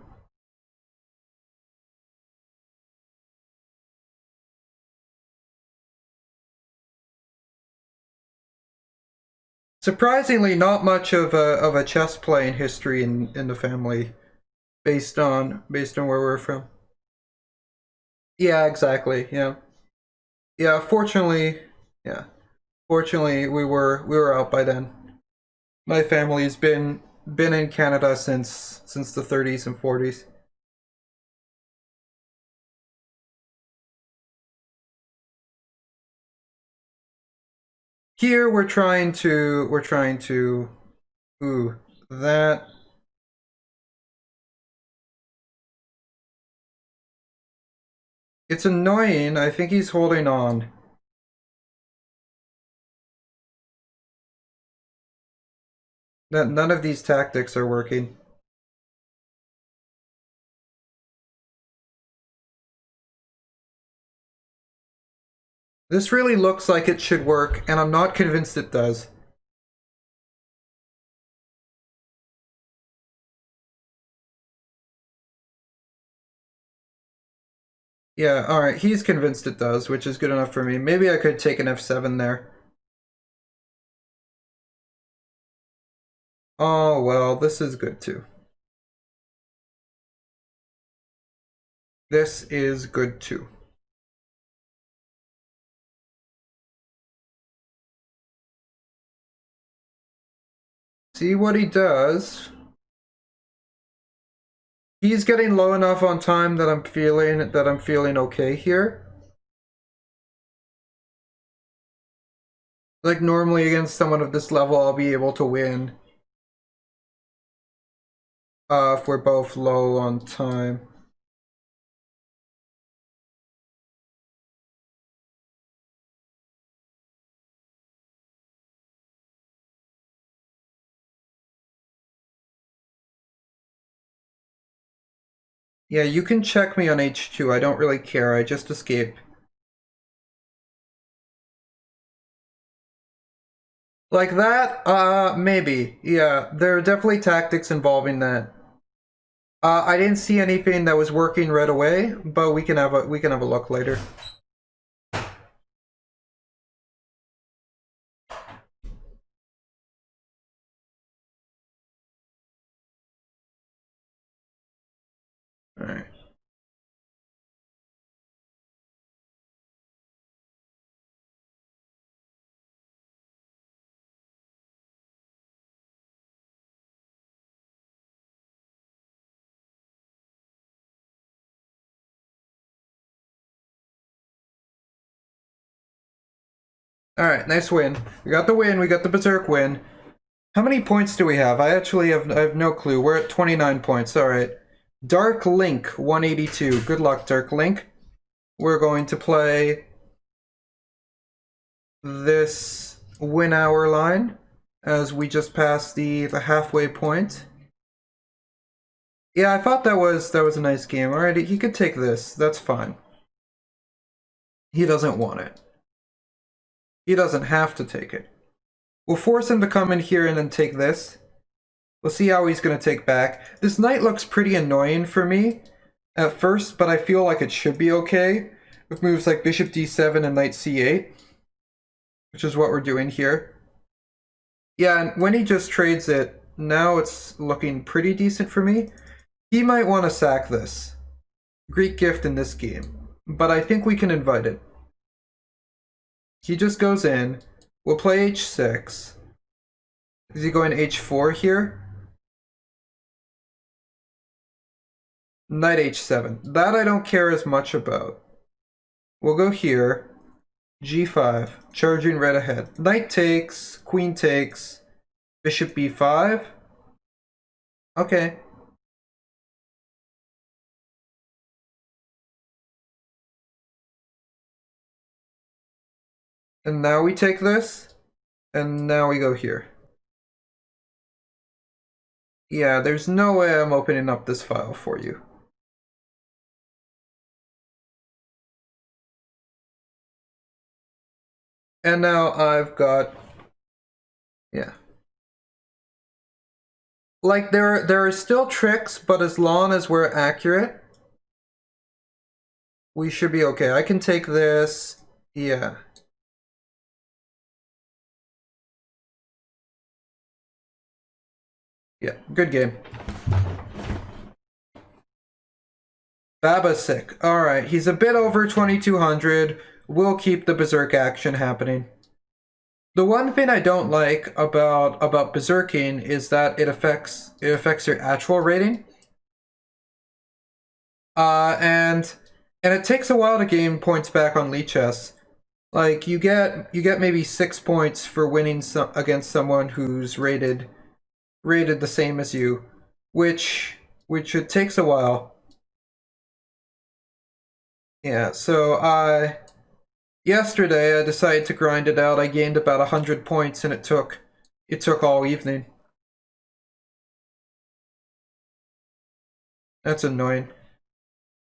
Surprisingly, not much of a chess playing history in the family, based on where we're from. Yeah, exactly. Yeah, yeah. Fortunately, yeah. Fortunately, we were out by then. My family's been in Canada since the 30s and 40s. Here we're trying to ooh, that it's annoying. I think he's holding on. None of these tactics are working. This really looks like it should work, and I'm not convinced it does. Yeah, alright, he's convinced it does, which is good enough for me. Maybe I could take an f7 there. Oh, well, this is good too. This is good too. See what he does. He's getting low enough on time that I'm feeling okay here. Like normally against someone of this level I'll be able to win. If we're both low on time. Yeah, you can check me on h2. I don't really care. I just escape. Like that? Maybe. Yeah, there are definitely tactics involving that. I didn't see anything that was working right away, but we can have a look later. All right. All right, nice win. We got the win. We got the Beserk win. How many points do we have? I have no clue. We're at 29 points. All right. Dark Link 182. Good luck, Dark Link. We're going to play this win hour line as we just passed the halfway point. Yeah, I thought that was a nice game. All right, he could take this. That's fine. He doesn't want it. He doesn't have to take it. We'll force him to come in here and then take this. We'll see how he's going to take back. This knight looks pretty annoying for me at first, but I feel like it should be okay with moves like bishop d7 and knight c8, which is what we're doing here. Yeah, and when he just trades it, now it's looking pretty decent for me. He might want to sack this. Greek gift in this game, but I think we can invite it. He just goes in. We'll play h6. Is he going h4 here? Knight h7. That I don't care as much about. We'll go here. g5. Charging red ahead. Knight takes. Queen takes. Bishop b5. Okay. And now we take this. And now we go here. Yeah, there's no way I'm opening up this file for you. And now I've got, yeah. Like there are still tricks, but as long as we're accurate, we should be okay. I can take this, yeah. Yeah, good game. Beserk. Alright, he's a bit over 2200. We'll keep the Beserk action happening. The one thing I don't like about Beserking is that it affects your actual rating. And it takes a while to gain points back on Lichess. Like you get maybe 6 points for winning against someone who's rated the same as you, which it takes a while. Yeah, so yesterday I decided to grind it out. I gained about 100 points and it took all evening. That's annoying.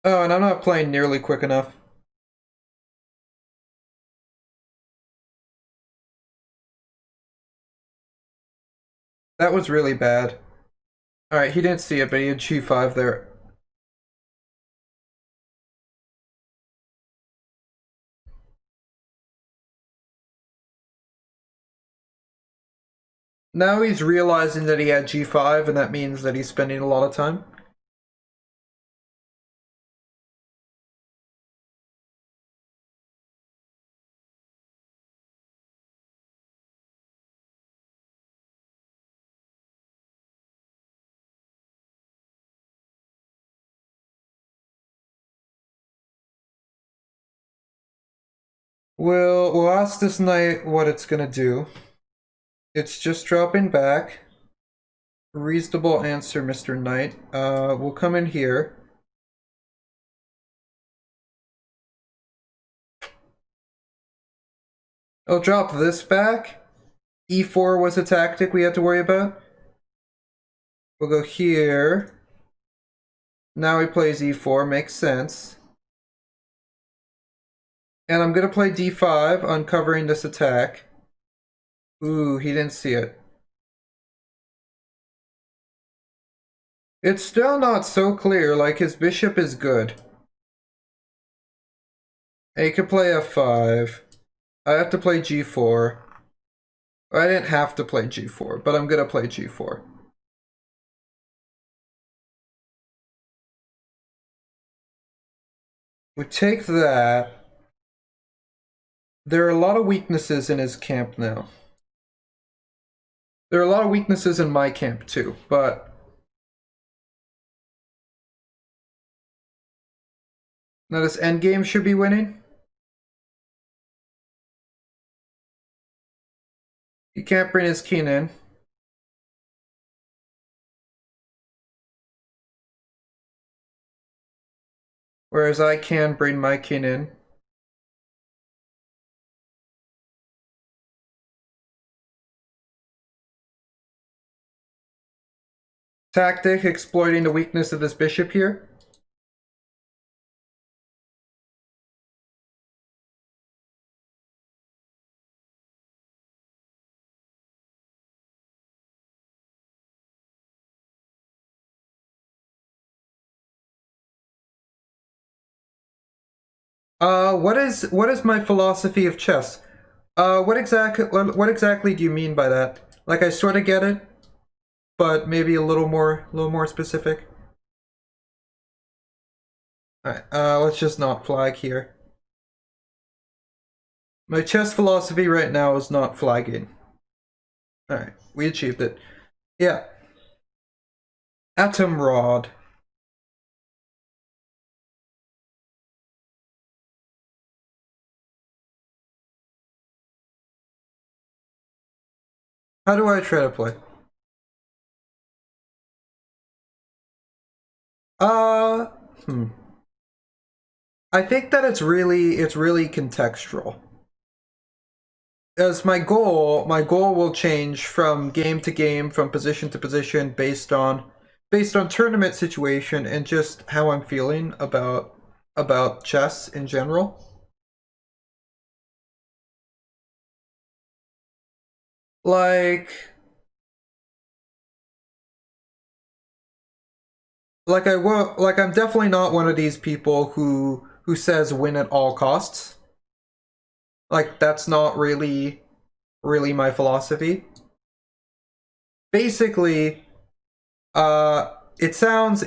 Oh, and I'm not playing nearly quick enough. That was really bad. Alright, he didn't see it, but he had g5 there. Now he's realizing that he had g5, and that means that he's spending a lot of time. We'll ask this knight what it's gonna do. It's just dropping back. Reasonable answer, Mr. Knight. We'll come in here. I'll drop this back. E4 was a tactic we had to worry about. We'll go here. Now he plays e4, makes sense. And I'm gonna play d5, uncovering this attack. Ooh, he didn't see it. It's still not so clear, like his bishop is good. And he could play f5. I have to play g4. I didn't have to play g4, but I'm gonna play g4. We take that. There are a lot of weaknesses in his camp now. There are a lot of weaknesses in my camp too, but now this endgame should be winning. He can't bring his king in. Whereas I can bring my king in. Tactic, exploiting the weakness of this bishop here. What is my philosophy of chess? What exactly do you mean by that? Like, I sort of get it, but maybe a little more specific. Alright, let's just not flag here. My chess philosophy right now is not flagging. Alright, we achieved it. Yeah. Atom Rod. How do I try to play? I think that it's really contextual. As my goal will change from game to game, from position to position, based on tournament situation and just how I'm feeling about chess in general. Like I'm definitely not one of these people who says win at all costs. Like, that's not really my philosophy. Basically, it sounds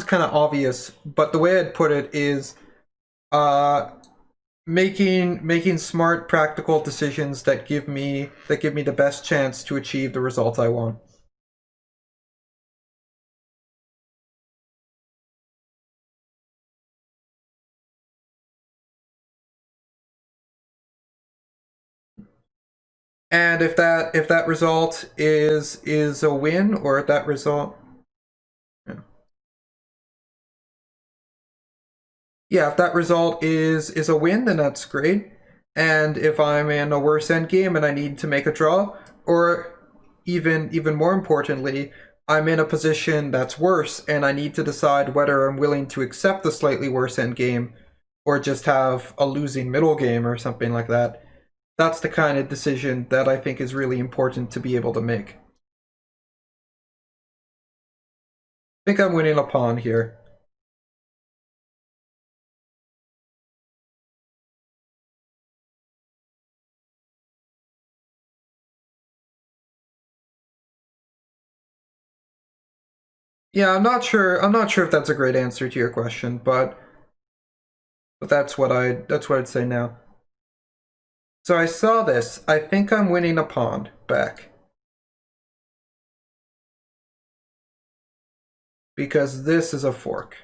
kind of obvious, but the way I'd put it is making smart, practical decisions that give me the best chance to achieve the result I want. And if that result is a win, or if that result, yeah, if that result is a win, then that's great. And if I'm in a worse endgame and I need to make a draw, or even more importantly, I'm in a position that's worse, and I need to decide whether I'm willing to accept the slightly worse endgame or just have a losing middle game or something like that. That's the kind of decision that I think is really important to be able to make. I think I'm winning a pawn here. Yeah, I'm not sure. I'm not sure if that's a great answer to your question, but that's what I'd say now. So I saw this. I think I'm winning a pawn back. Because this is a fork.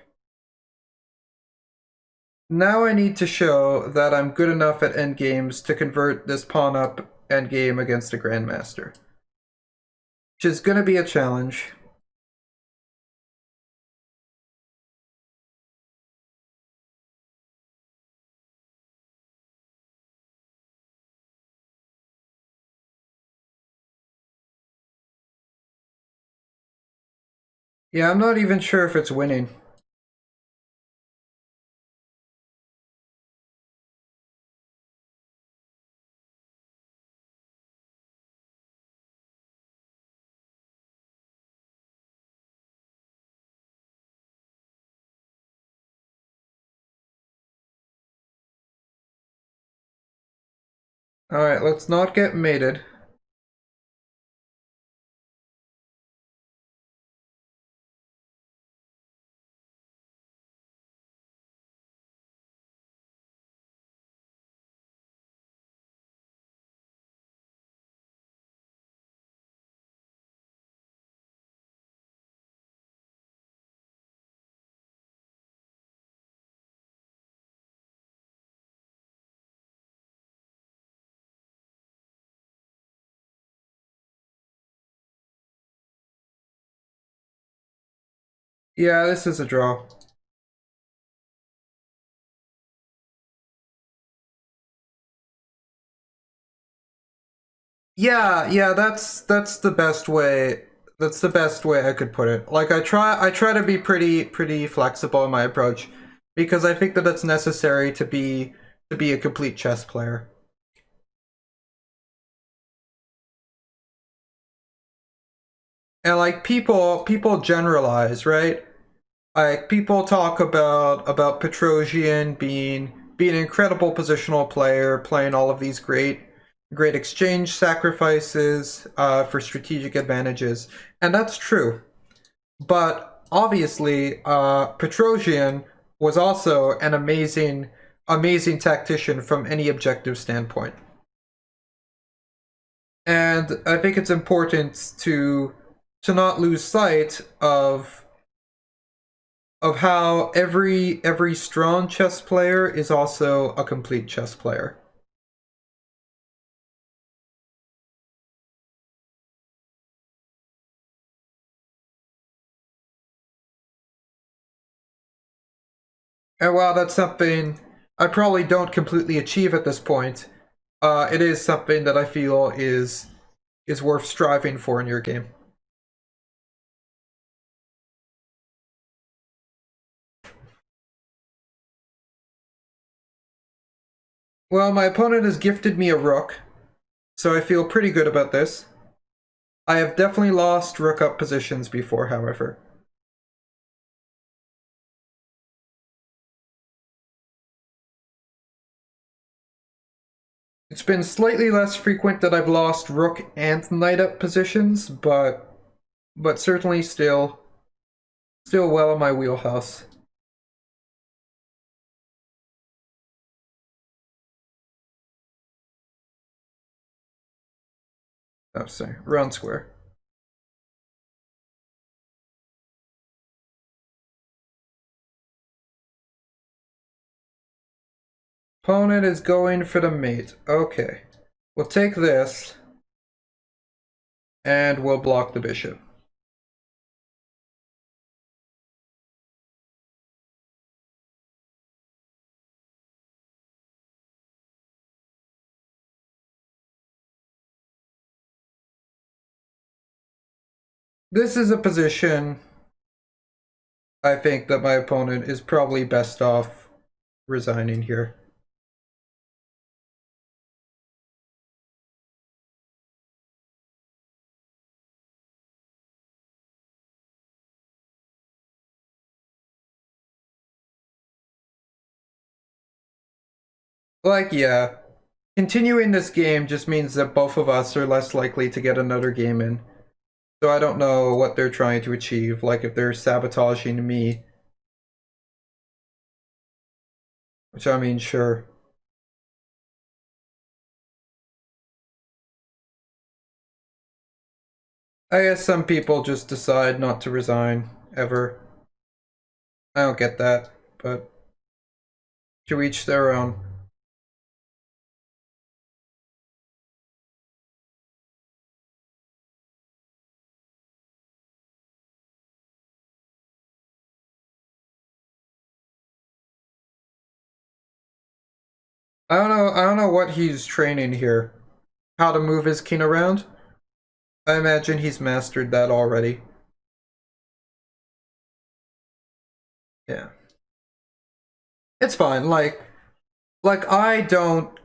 Now I need to show that I'm good enough at endgames to convert this pawn up endgame against a grandmaster. Which is going to be a challenge. Yeah, I'm not even sure if it's winning. Alright, let's not get mated. Yeah, this is a draw. Yeah, that's the best way. That's the best way I could put it. Like I try to be pretty flexible in my approach because I think that it's necessary to be a complete chess player. And like people generalize, right? Like people talk about Petrosian being an incredible positional player, playing all of these great exchange sacrifices for strategic advantages, and that's true. But obviously, Petrosian was also an amazing tactician from any objective standpoint, and I think it's important to not lose sight of how every strong chess player is also a complete chess player. And while that's something I probably don't completely achieve at this point, it is something that I feel is worth striving for in your game. Well, my opponent has gifted me a rook, so I feel pretty good about this. I have definitely lost rook up positions before, however. It's been slightly less frequent that I've lost rook and knight up positions, but certainly still well in my wheelhouse. Oh, sorry, round square. Opponent is going for the mate. Okay. We'll take this, and we'll block the bishop. This is a position I think that my opponent is probably best off resigning here. Like, yeah, continuing this game just means that both of us are less likely to get another game in. So I don't know what they're trying to achieve, like if they're sabotaging me. Which I mean, sure. I guess some people just decide not to resign, ever. I don't get that, but to each their own. I don't know what he's training here. How to move his king around? I imagine he's mastered that already. Yeah. It's fine. Like I don't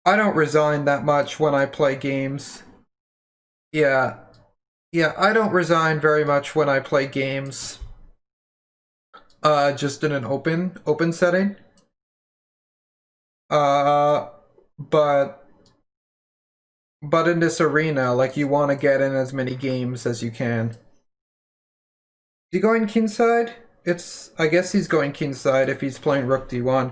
resign that much when I play games. Yeah. Yeah, I don't resign very much when I play games. Just in an open setting. Uh but in this arena, like you want to get in as many games as you can. Is he going kingside? I guess he's going kingside if he's playing rook d1.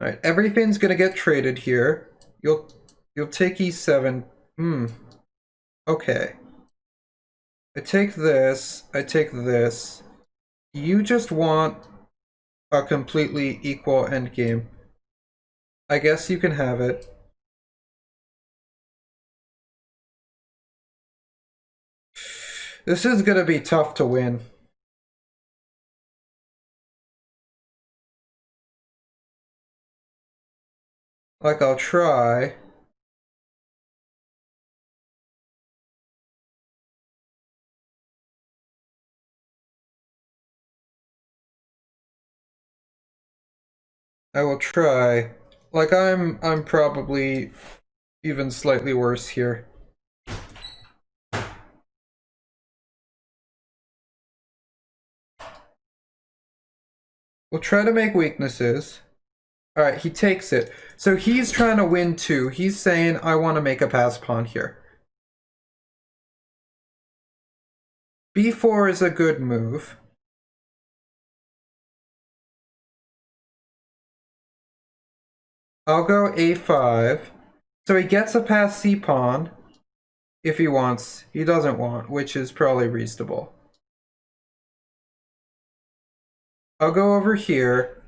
Alright, everything's gonna get traded here. You'll take e7. Okay. I take this, I take this. You just want a completely equal endgame. I guess you can have it. This is gonna be tough to win. Like, I'll try. I will try. Like, I'm probably even slightly worse here. We'll try to make weaknesses. Alright, he takes it. So he's trying to win too. He's saying, I want to make a pass pawn here. b4 is a good move. I'll go a5. So he gets a pass c pawn if he wants. He doesn't want, which is probably reasonable. I'll go over here.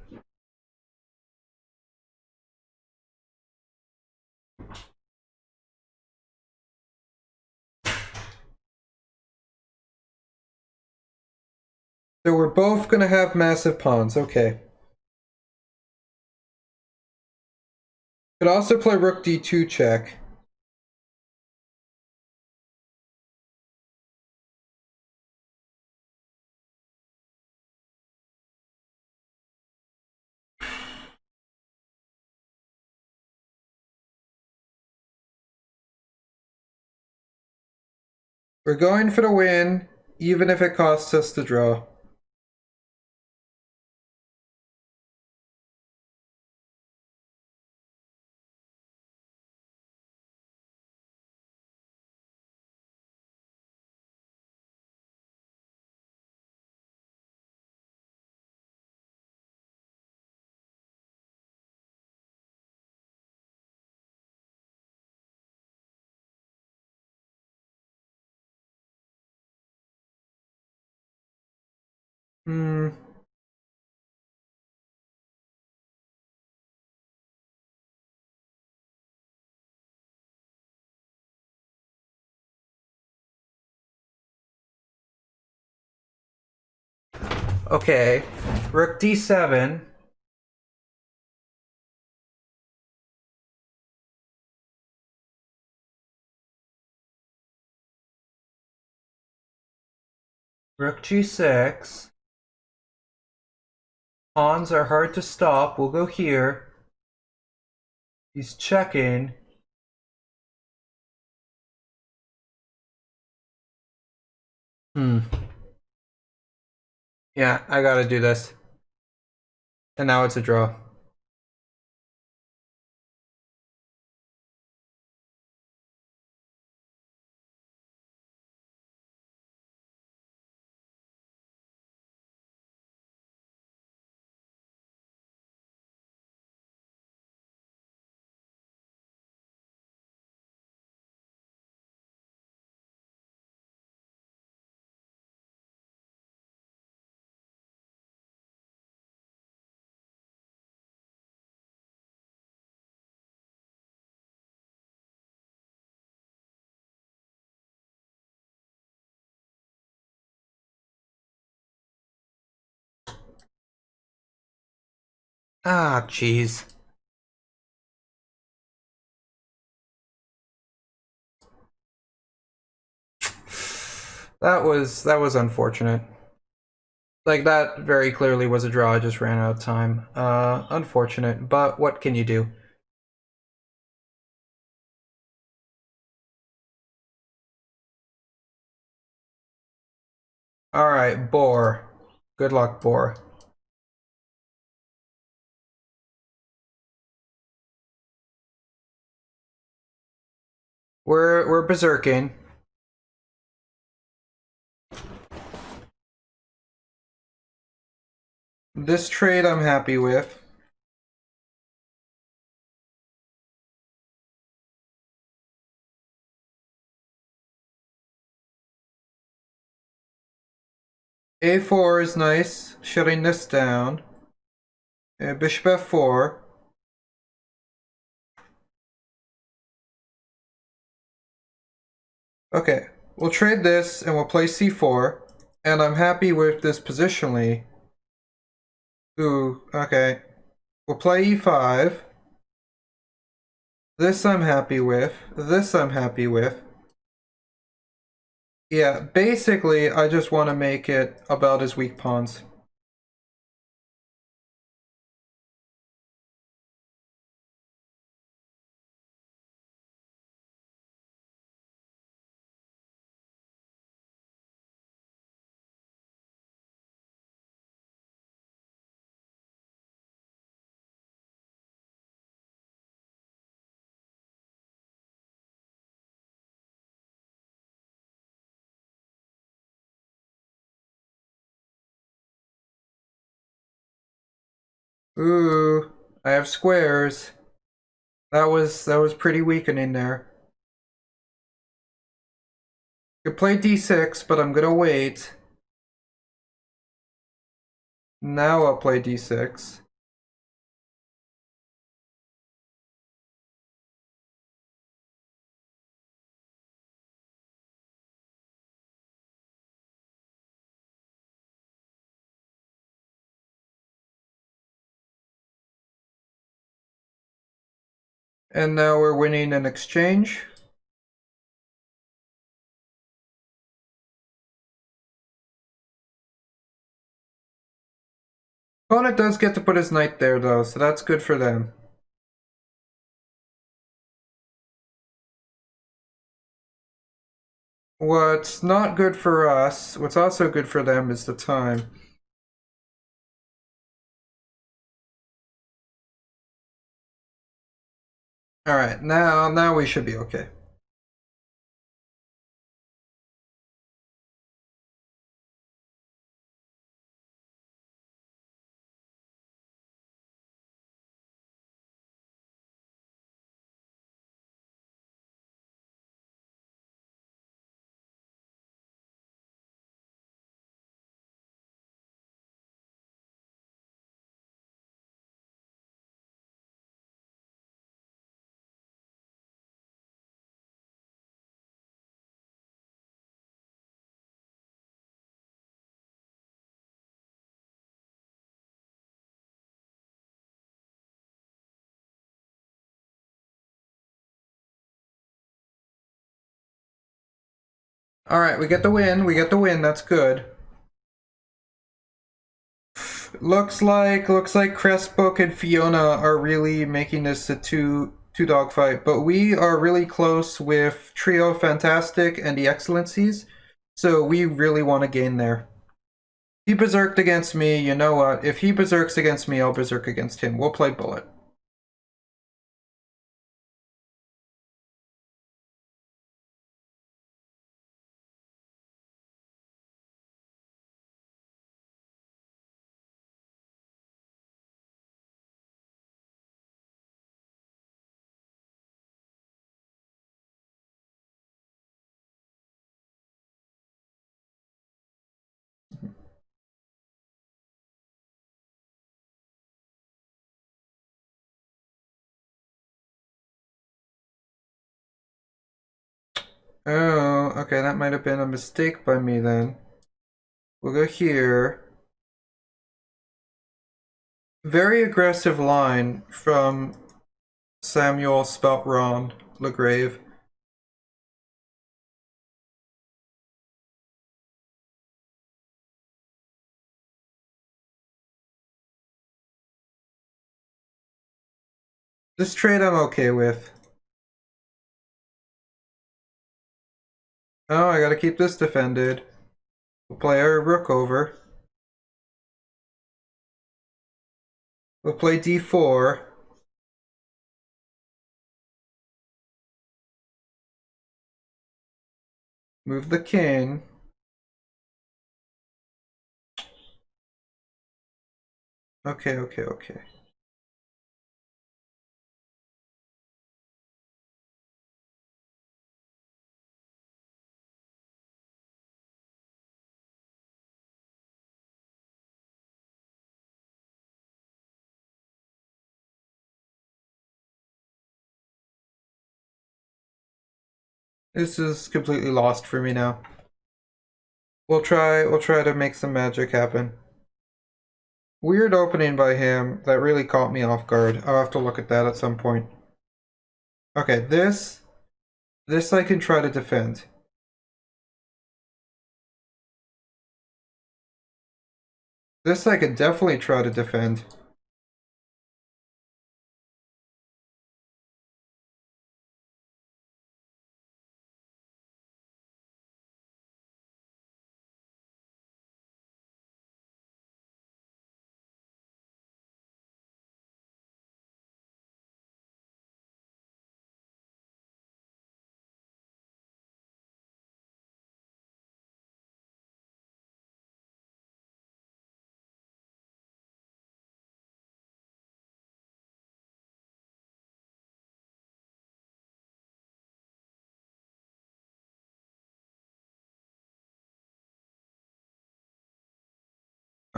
So we're both going to have massive pawns. Okay. Could also play rook d2 check. We're going for the win, even if it costs us the draw. Okay, rook d7. Rook g6. Pawns are hard to stop. We'll go here. He's checking. Yeah, I gotta do this. And now it's a draw. Ah, jeez. That was unfortunate. Like, that very clearly was a draw. I just ran out of time. Unfortunate, but what can you do? Alright, Boar. Good luck, Boar. We're berserking. This trade I'm happy with. A4 is nice, shutting this down. Bishop F4. Okay, we'll trade this and we'll play C4. And I'm happy with this positionally. Ooh, okay. We'll play E5. This I'm happy with. This I'm happy with. Yeah, basically, I just want to make it about his weak pawns. Ooh, I have squares. That was pretty weakening there. Could play d6, but I'm gonna wait. Now I'll play d6. And now we're winning an exchange. Opponent does get to put his knight there though, so that's good for them. What's not good for us, what's also good for them is the time. Alright, now we should be okay. Alright, we get the win, that's good. Looks like Crestbook and Fiona are really making this a two dog fight, but we are really close with Trio Fantastic and the Excellencies, so we really want to gain there. He berserked against me, you know what? If he berserks against me, I'll berserk against him. We'll play bullet. Oh, okay, that might have been a mistake by me then. We'll go here. Very aggressive line from Samuel Spoutron Legrave. This trade I'm okay with. Oh, I gotta keep this defended. We'll play our rook over. We'll play d4. Move the king. Okay, okay, okay. This is completely lost for me now. We'll try to make some magic happen. Weird opening by him that really caught me off guard. I'll have to look at that at some point. Okay, this I can try to defend. This I could definitely try to defend.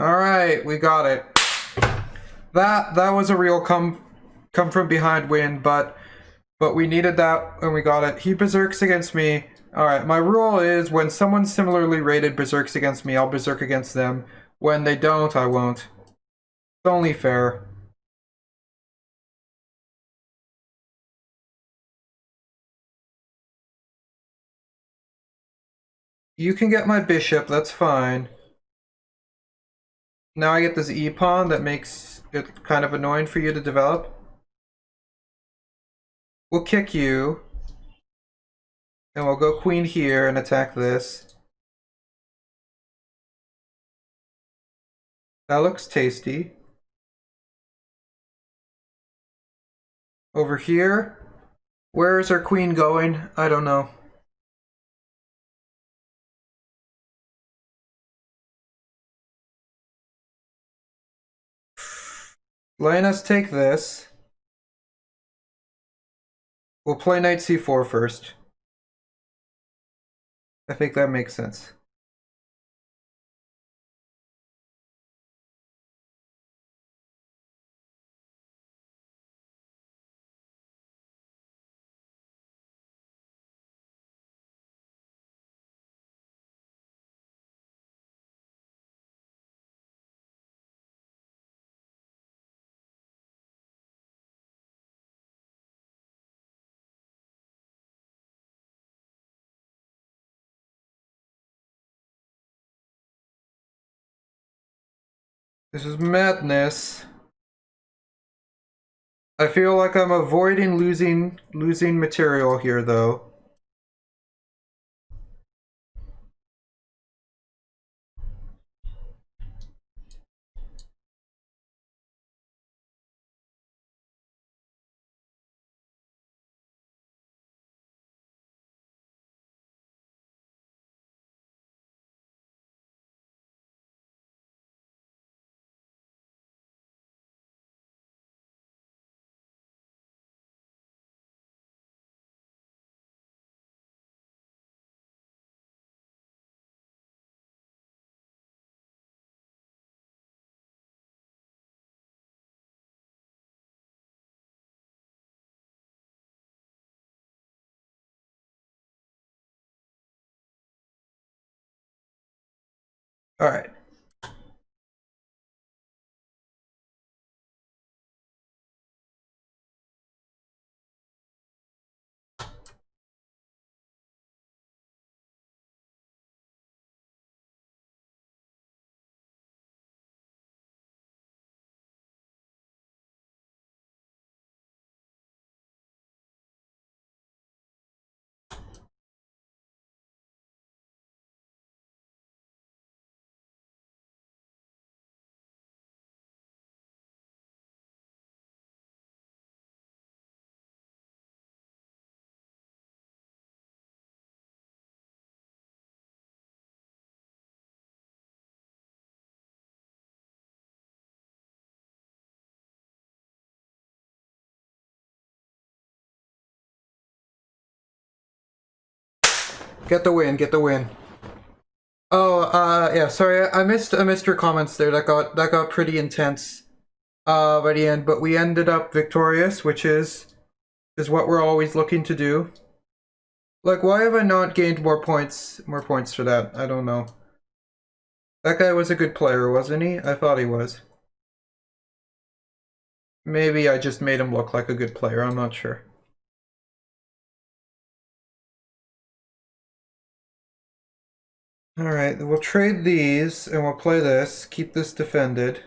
Alright, we got it. That was a real come from behind win, but we needed that and we got it. He berserks against me. Alright, my rule is when someone similarly rated berserks against me, I'll berserk against them. When they don't, I won't. It's only fair. You can get my bishop, that's fine. Now I get this e-pawn that makes it kind of annoying for you to develop. We'll kick you. And we'll go queen here and attack this. That looks tasty. Over here. Where is our queen going? I don't know. Letting us take this. We'll play knight c4 first. I think that makes sense. This is madness. I feel like I'm avoiding losing material here though. All right. Get the win, get the win. Oh, yeah, sorry, I missed your comments there. That got pretty intense by the end, but we ended up victorious, which is what we're always looking to do. Like, why have I not gained more points for that? I don't know. That guy was a good player, wasn't he? I thought he was. Maybe I just made him look like a good player, I'm not sure. Alright, we'll trade these and we'll play this. Keep this defended.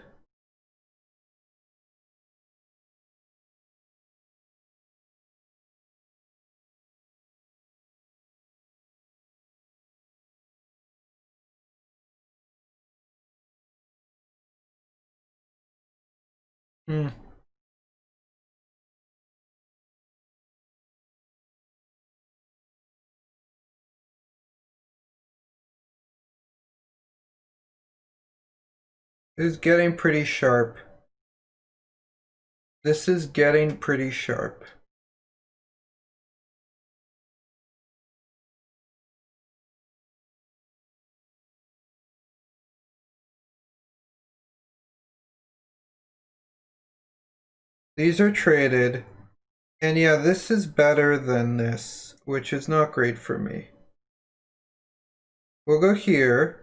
Hmm. This is getting pretty sharp. This is getting pretty sharp. These are traded. And yeah, this is better than this, which is not great for me. We'll go here.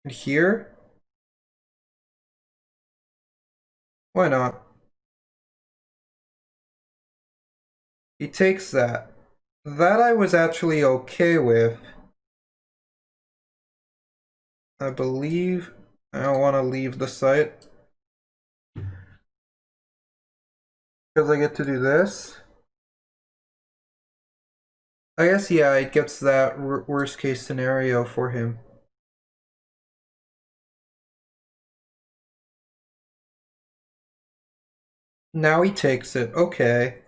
And here? Why not? He takes that. That I was actually okay with. I believe I don't want to leave the site. Because I get to do this. I guess, yeah, it gets that worst case scenario for him. Now he takes it. Okay.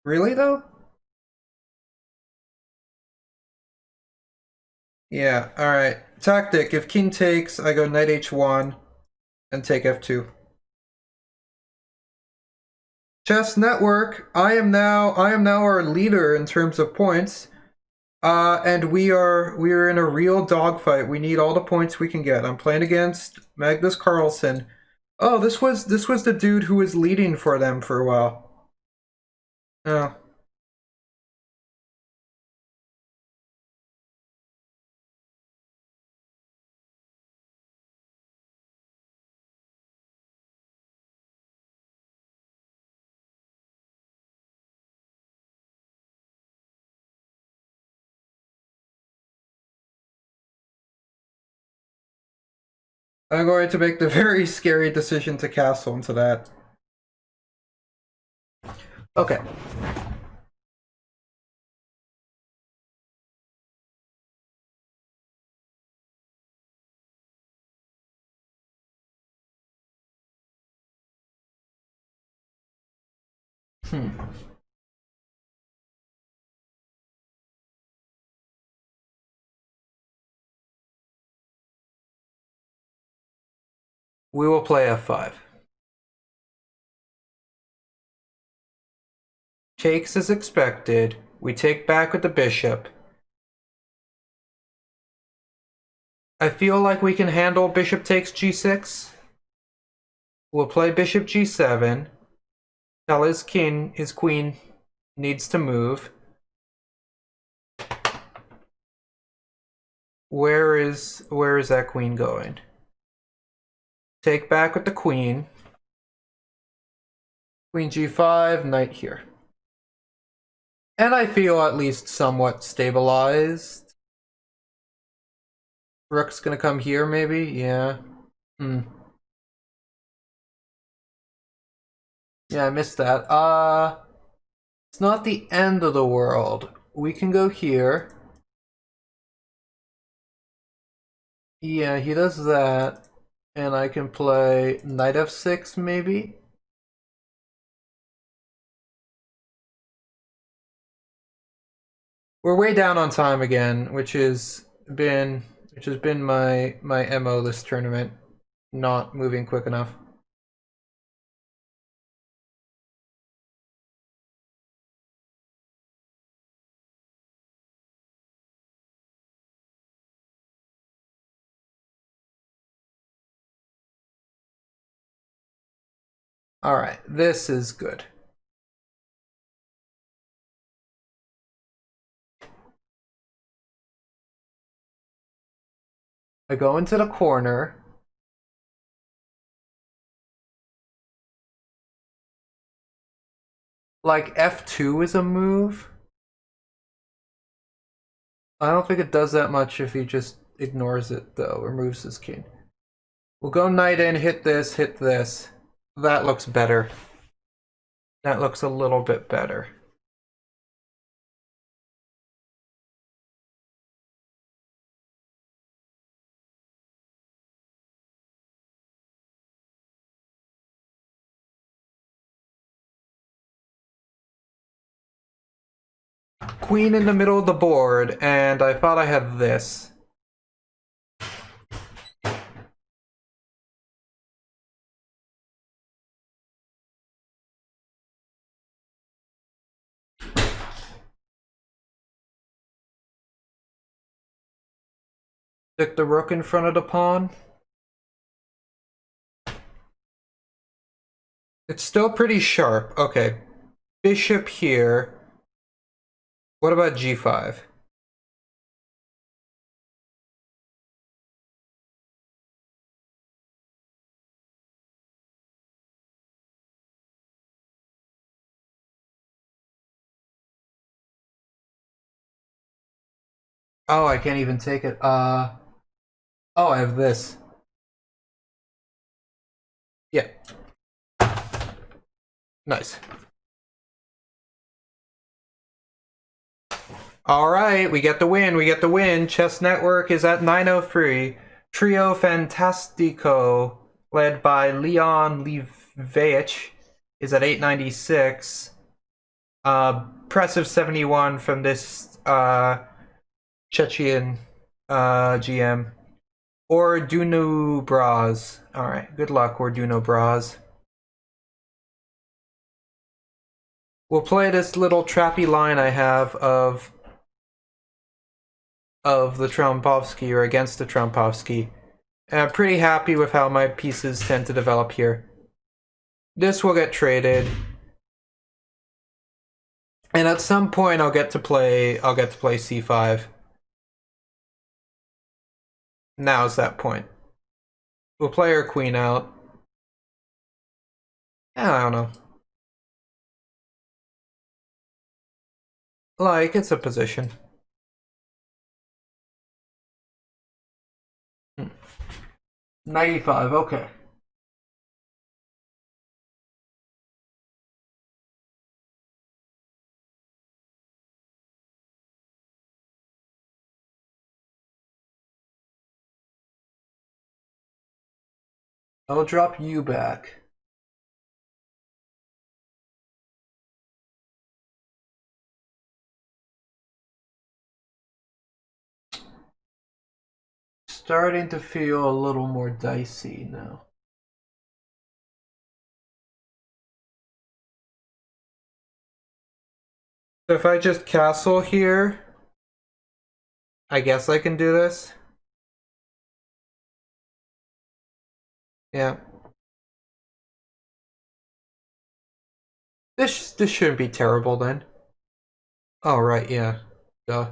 Really, though? Yeah, alright. Tactic. If king takes, I go knight h1 and take f2. Chess Network, I am now our leader in terms of points. And we are in a real dogfight. We need all the points we can get. I'm playing against Magnus Carlsen. Oh, this was the dude who was leading for them for a while. Oh. I'm going to make the very scary decision to castle into that. Okay. We will play f5. Takes as expected. We take back with the bishop. I feel like we can handle bishop takes g6. We'll play bishop g7. Tell his queen needs to move. Where is that queen going? Take back with the queen. Queen g5, knight here. And I feel at least somewhat stabilized. Rook's gonna come here, maybe? Yeah. Yeah, I missed that. It's not the end of the world. We can go here. Yeah, he does that. And I can play knight f6, maybe? We're way down on time again, which has been my MO this tournament. Not moving quick enough. Alright, this is good. I go into the corner. Like, f2 is a move. I don't think it does that much if he just ignores it, though, or moves his king. We'll go knight in, hit this, hit this. That looks better. That looks a little bit better. Queen in the middle of the board, and I thought I had this. Stick the rook in front of the pawn. It's still pretty sharp. Okay. Bishop here. What about g5? Oh, I can't even take it. Oh, I have this. Yeah. Nice. Alright, we get the win, we get the win. Chess Network is at 903. Trio Fantastico, led by Leon Livaich, is at 896. Impressive 71 from this Chechen GM. Or Duno Braz. Alright, good luck, or Duno Braz. We'll play this little trappy line I have of the Trompovsky, or against the Trompovsky. And I'm pretty happy with how my pieces tend to develop here. This will get traded. And at some point I'll get to play c5. Now's that point. We'll play our queen out. I don't know. Like, it's a position. 95, okay. I'll drop you back. Starting to feel a little more dicey now. So if I just castle here, I guess I can do this. Yeah. This shouldn't be terrible then. Oh right, yeah. Duh.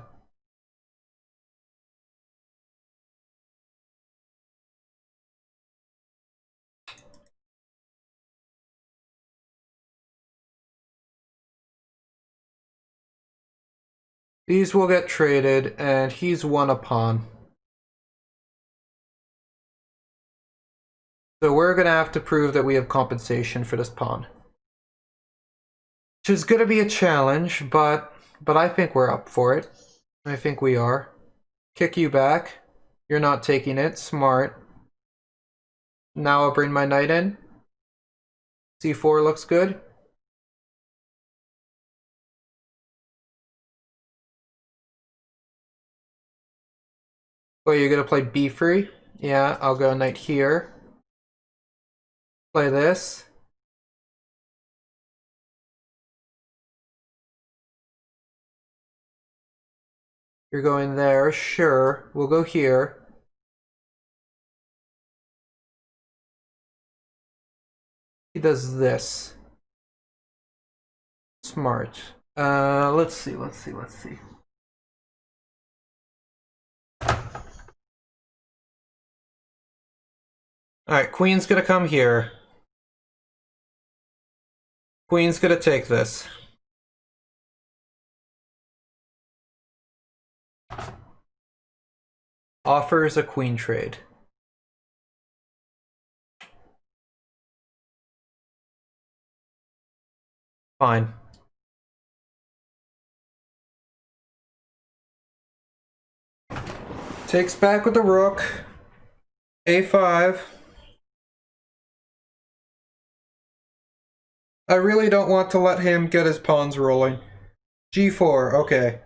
These will get traded, and he's won a pawn. So we're gonna have to prove that we have compensation for this pawn. Which is gonna be a challenge, but I think we're up for it. I think we are. Kick you back. You're not taking it. Smart. Now I'll bring my knight in. C4 looks good. Oh, you're gonna play b3? Yeah, I'll go knight here. Play this. You're going there, sure. We'll go here. He does this. Smart. Let's see. Alright, queen's gonna come here. Queen's gonna take this. Offers a queen trade. Fine. Takes back with the rook. A5. I really don't want to let him get his pawns rolling. G4, okay.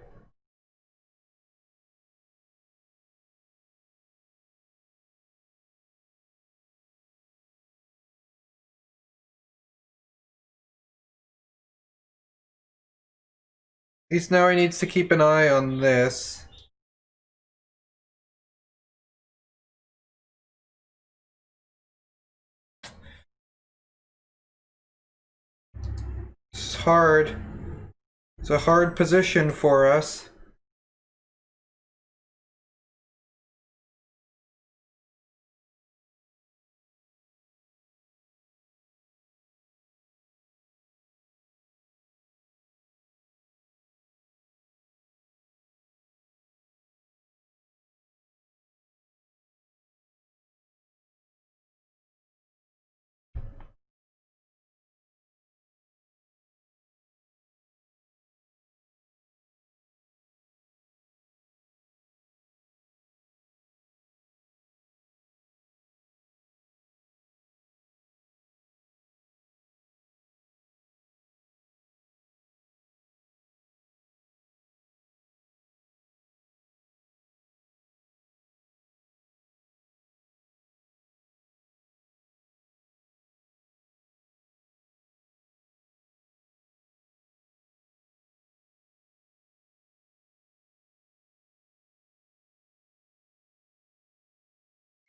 At least now he needs to keep an eye on this. It's hard. It's a hard position for us.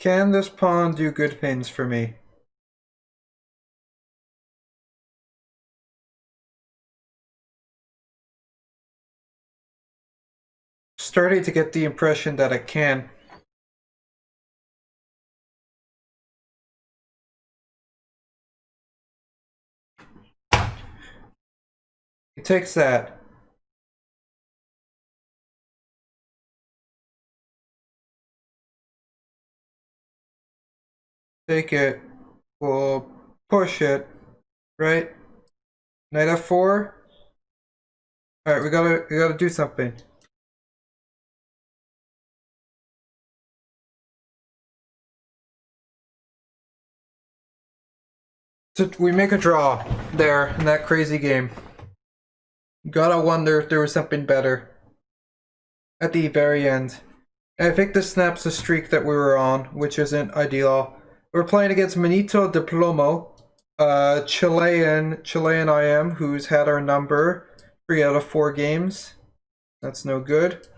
Can this pawn do good things for me? Starting to get the impression that it can. He takes that. Take it. We'll push it, right? Knight f4. All right, we gotta do something. So we make a draw there in that crazy game. Gotta wonder if there was something better at the very end. And I think this snaps a streak that we were on, which isn't ideal. We're playing against Manito de Plomo, Chilean I am, who's had our number 3 out of 4 games. That's no good. It's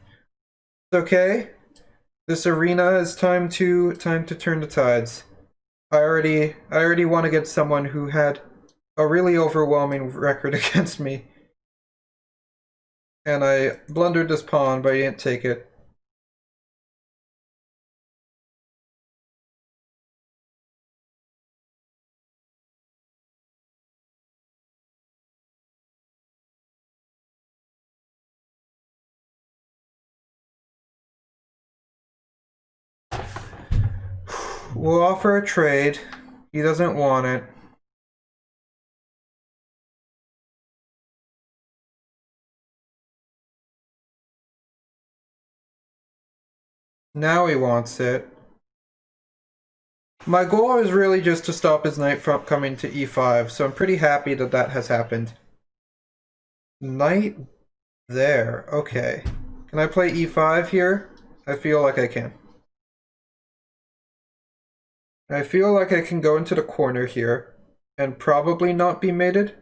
okay. This arena is time to turn the tides. I already won against someone who had a really overwhelming record against me. And I blundered this pawn, but I didn't take it. We'll offer a trade. He doesn't want it. Now he wants it. My goal is really just to stop his knight from coming to e5, so I'm pretty happy that that has happened. Knight there. Okay. Can I play e5 here? I feel like I can. I feel like I can go into the corner here and probably not be mated.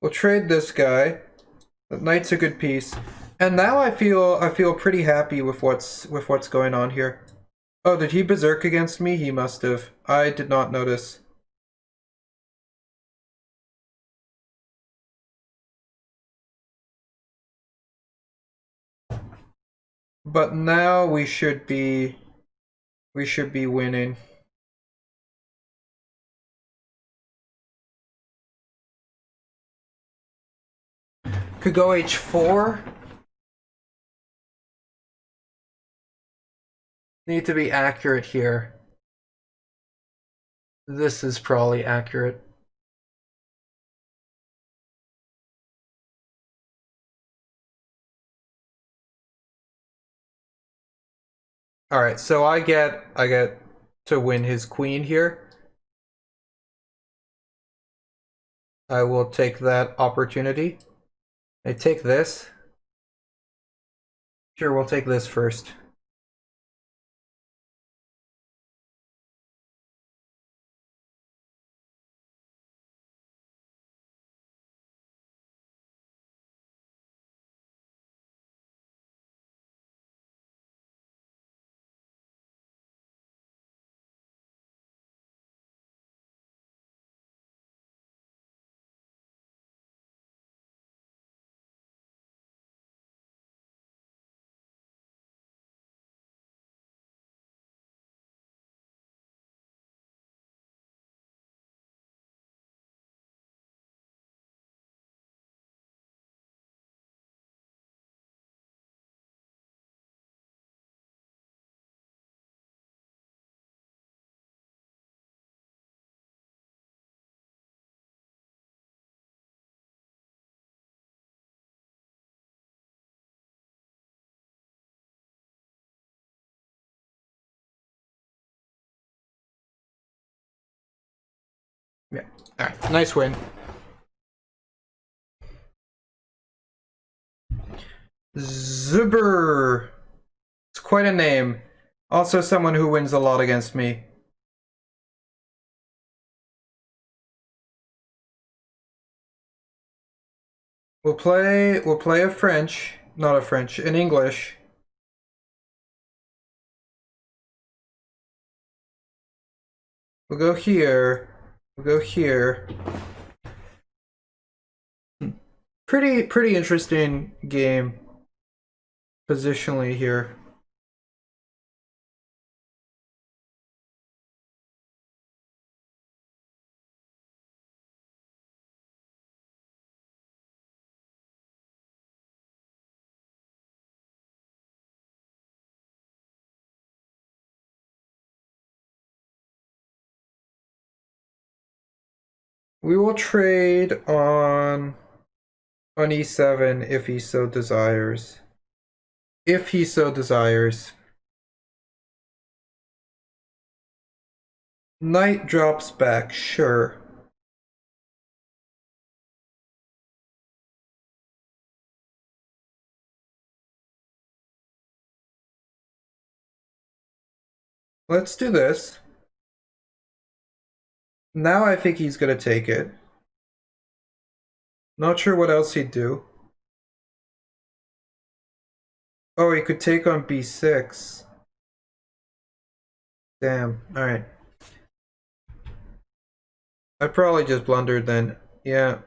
We'll trade this guy. The knight's a good piece. And now I feel pretty happy with what's going on here. Oh, did he berserk against me? He must have. I did not notice. But now we should be winning. Could go h4. Need to be accurate here. This is probably accurate. All right, so I get to win his queen here. I will take that opportunity. I take this. Sure, we'll take this first. Yeah. All right. Nice win. Zuber. It's quite a name. Also someone who wins a lot against me. We'll play a French, not a French, an English. We'll go here. We'll go here. Pretty interesting game positionally here. We will trade on e7 if he so desires. If he so desires. Knight drops back, sure. Let's do this. Now I think he's gonna take it. Not sure what else he'd do. Oh, he could take on b6. Damn, alright. I probably just blundered then. Yeah.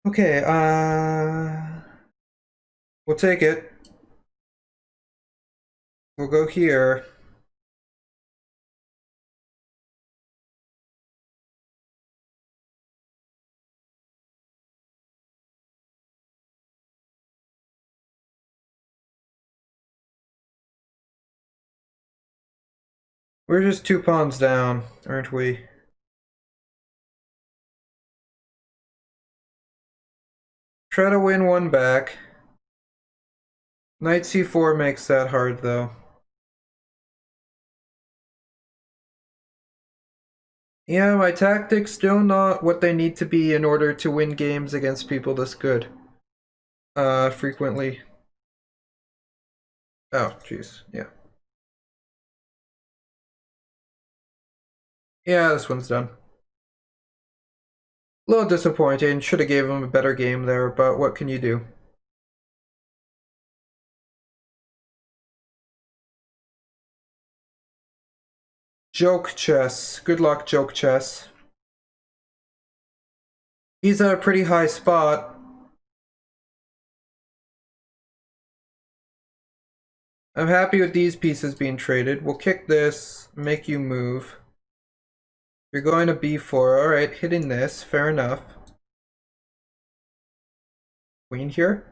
Okay, we'll take it. We'll go here. We're just 2 pawns down, aren't we? Try to win one back. Knight c4 makes that hard, though. Yeah, my tactics still not what they need to be in order to win games against people this good. Frequently. Oh, jeez, yeah. Yeah, this one's done. A little disappointing. Should have gave him a better game there, but what can you do? Joke chess. Good luck, joke chess. He's at a pretty high spot. I'm happy with these pieces being traded. We'll kick this, make you move. You're going to b4. Alright, hitting this. Fair enough. Queen here?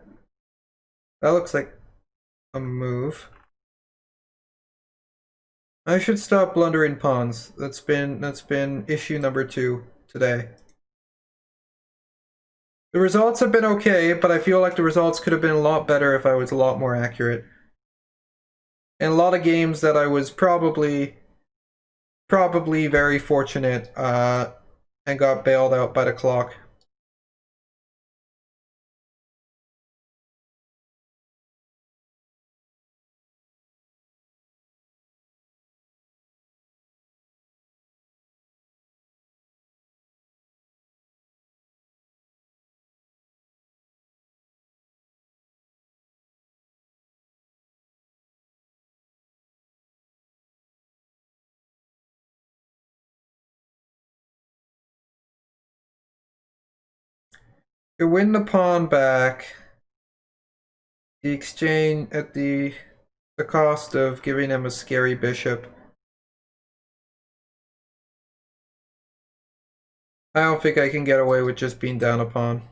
That looks like a move. I should stop blundering pawns. That's been issue number 2 today. The results have been okay, but I feel like the results could have been a lot better if I was a lot more accurate. In a lot of games that I was probably very fortunate and got bailed out by the clock. To win the pawn back, the exchange at the cost of giving him a scary bishop. I don't think I can get away with just being down a pawn.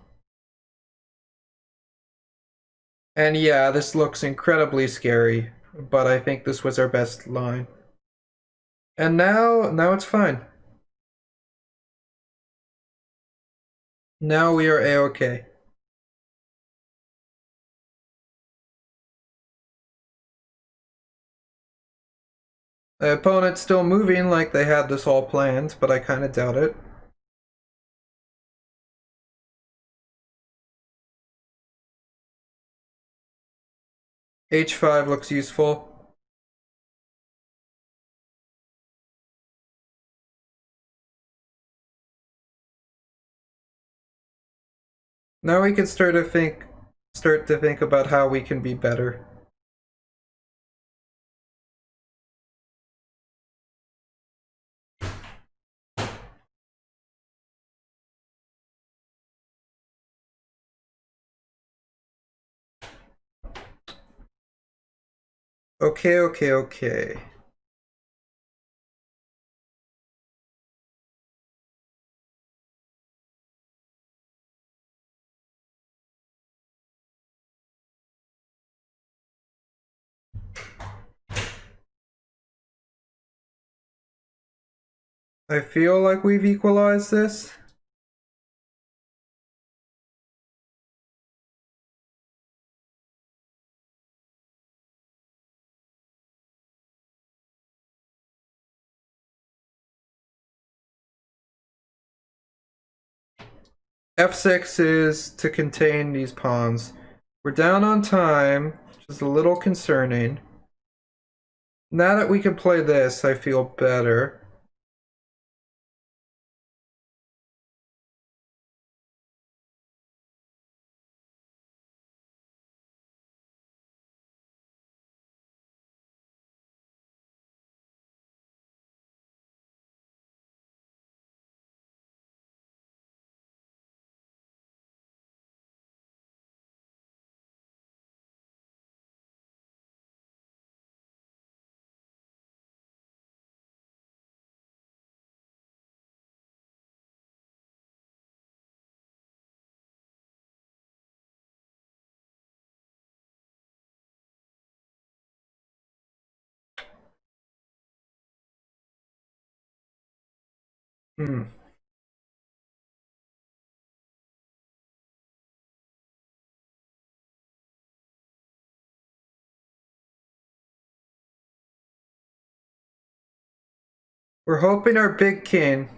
And yeah, this looks incredibly scary, but I think this was our best line. And now it's fine. Now we are a-okay. The opponent's still moving like they had this all planned, but I kind of doubt it. H5 looks useful. Now we can start to think about how we can be better. Okay. I feel like we've equalized this. F6 is to contain these pawns. We're down on time, which is a little concerning. Now that we can play this, I feel better. Hmm. We're hoping our big king.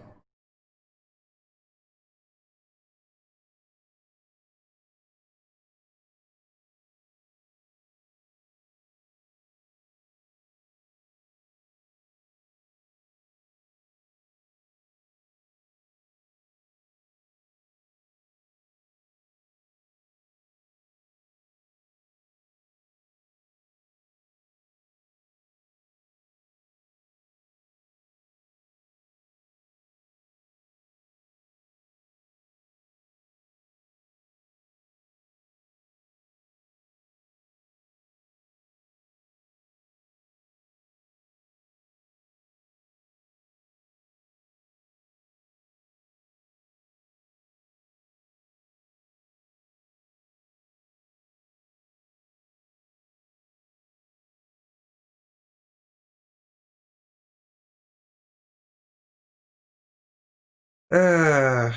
Ah,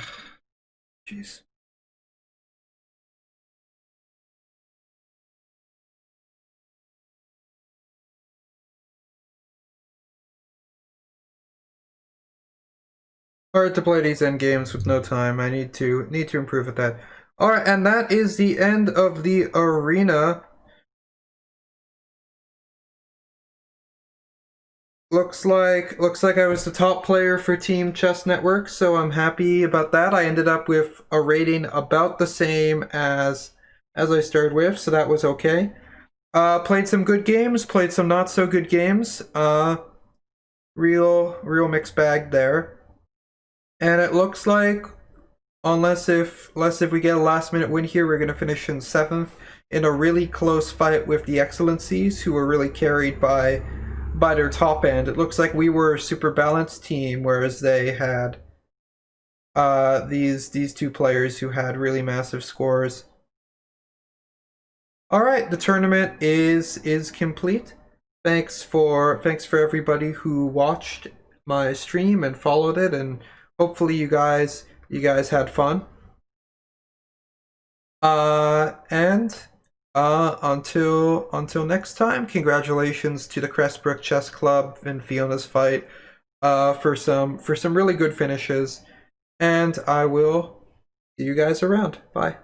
jeez. Hard to play these end games with no time. I need to improve at that. All right, and that is the end of the arena. Looks like I was the top player for Team ChessNetwork, so I'm happy about that. I ended up with a rating about the same as I started with, so that was okay. Played some good games, played some not so good games. Real mixed bag there. And it looks like unless if we get a last minute win here, we're gonna finish in 7th in a really close fight with the Excellencies, who were really carried by their top end. It looks like we were a super balanced team, whereas they had these two players who had really massive scores. All right, the tournament is complete. Thanks for everybody who watched my stream and followed it, and hopefully you guys had fun. Until next time, congratulations to the Crestbrook Chess Club and Fiona's fight for some really good finishes, and I will see you guys around. Bye.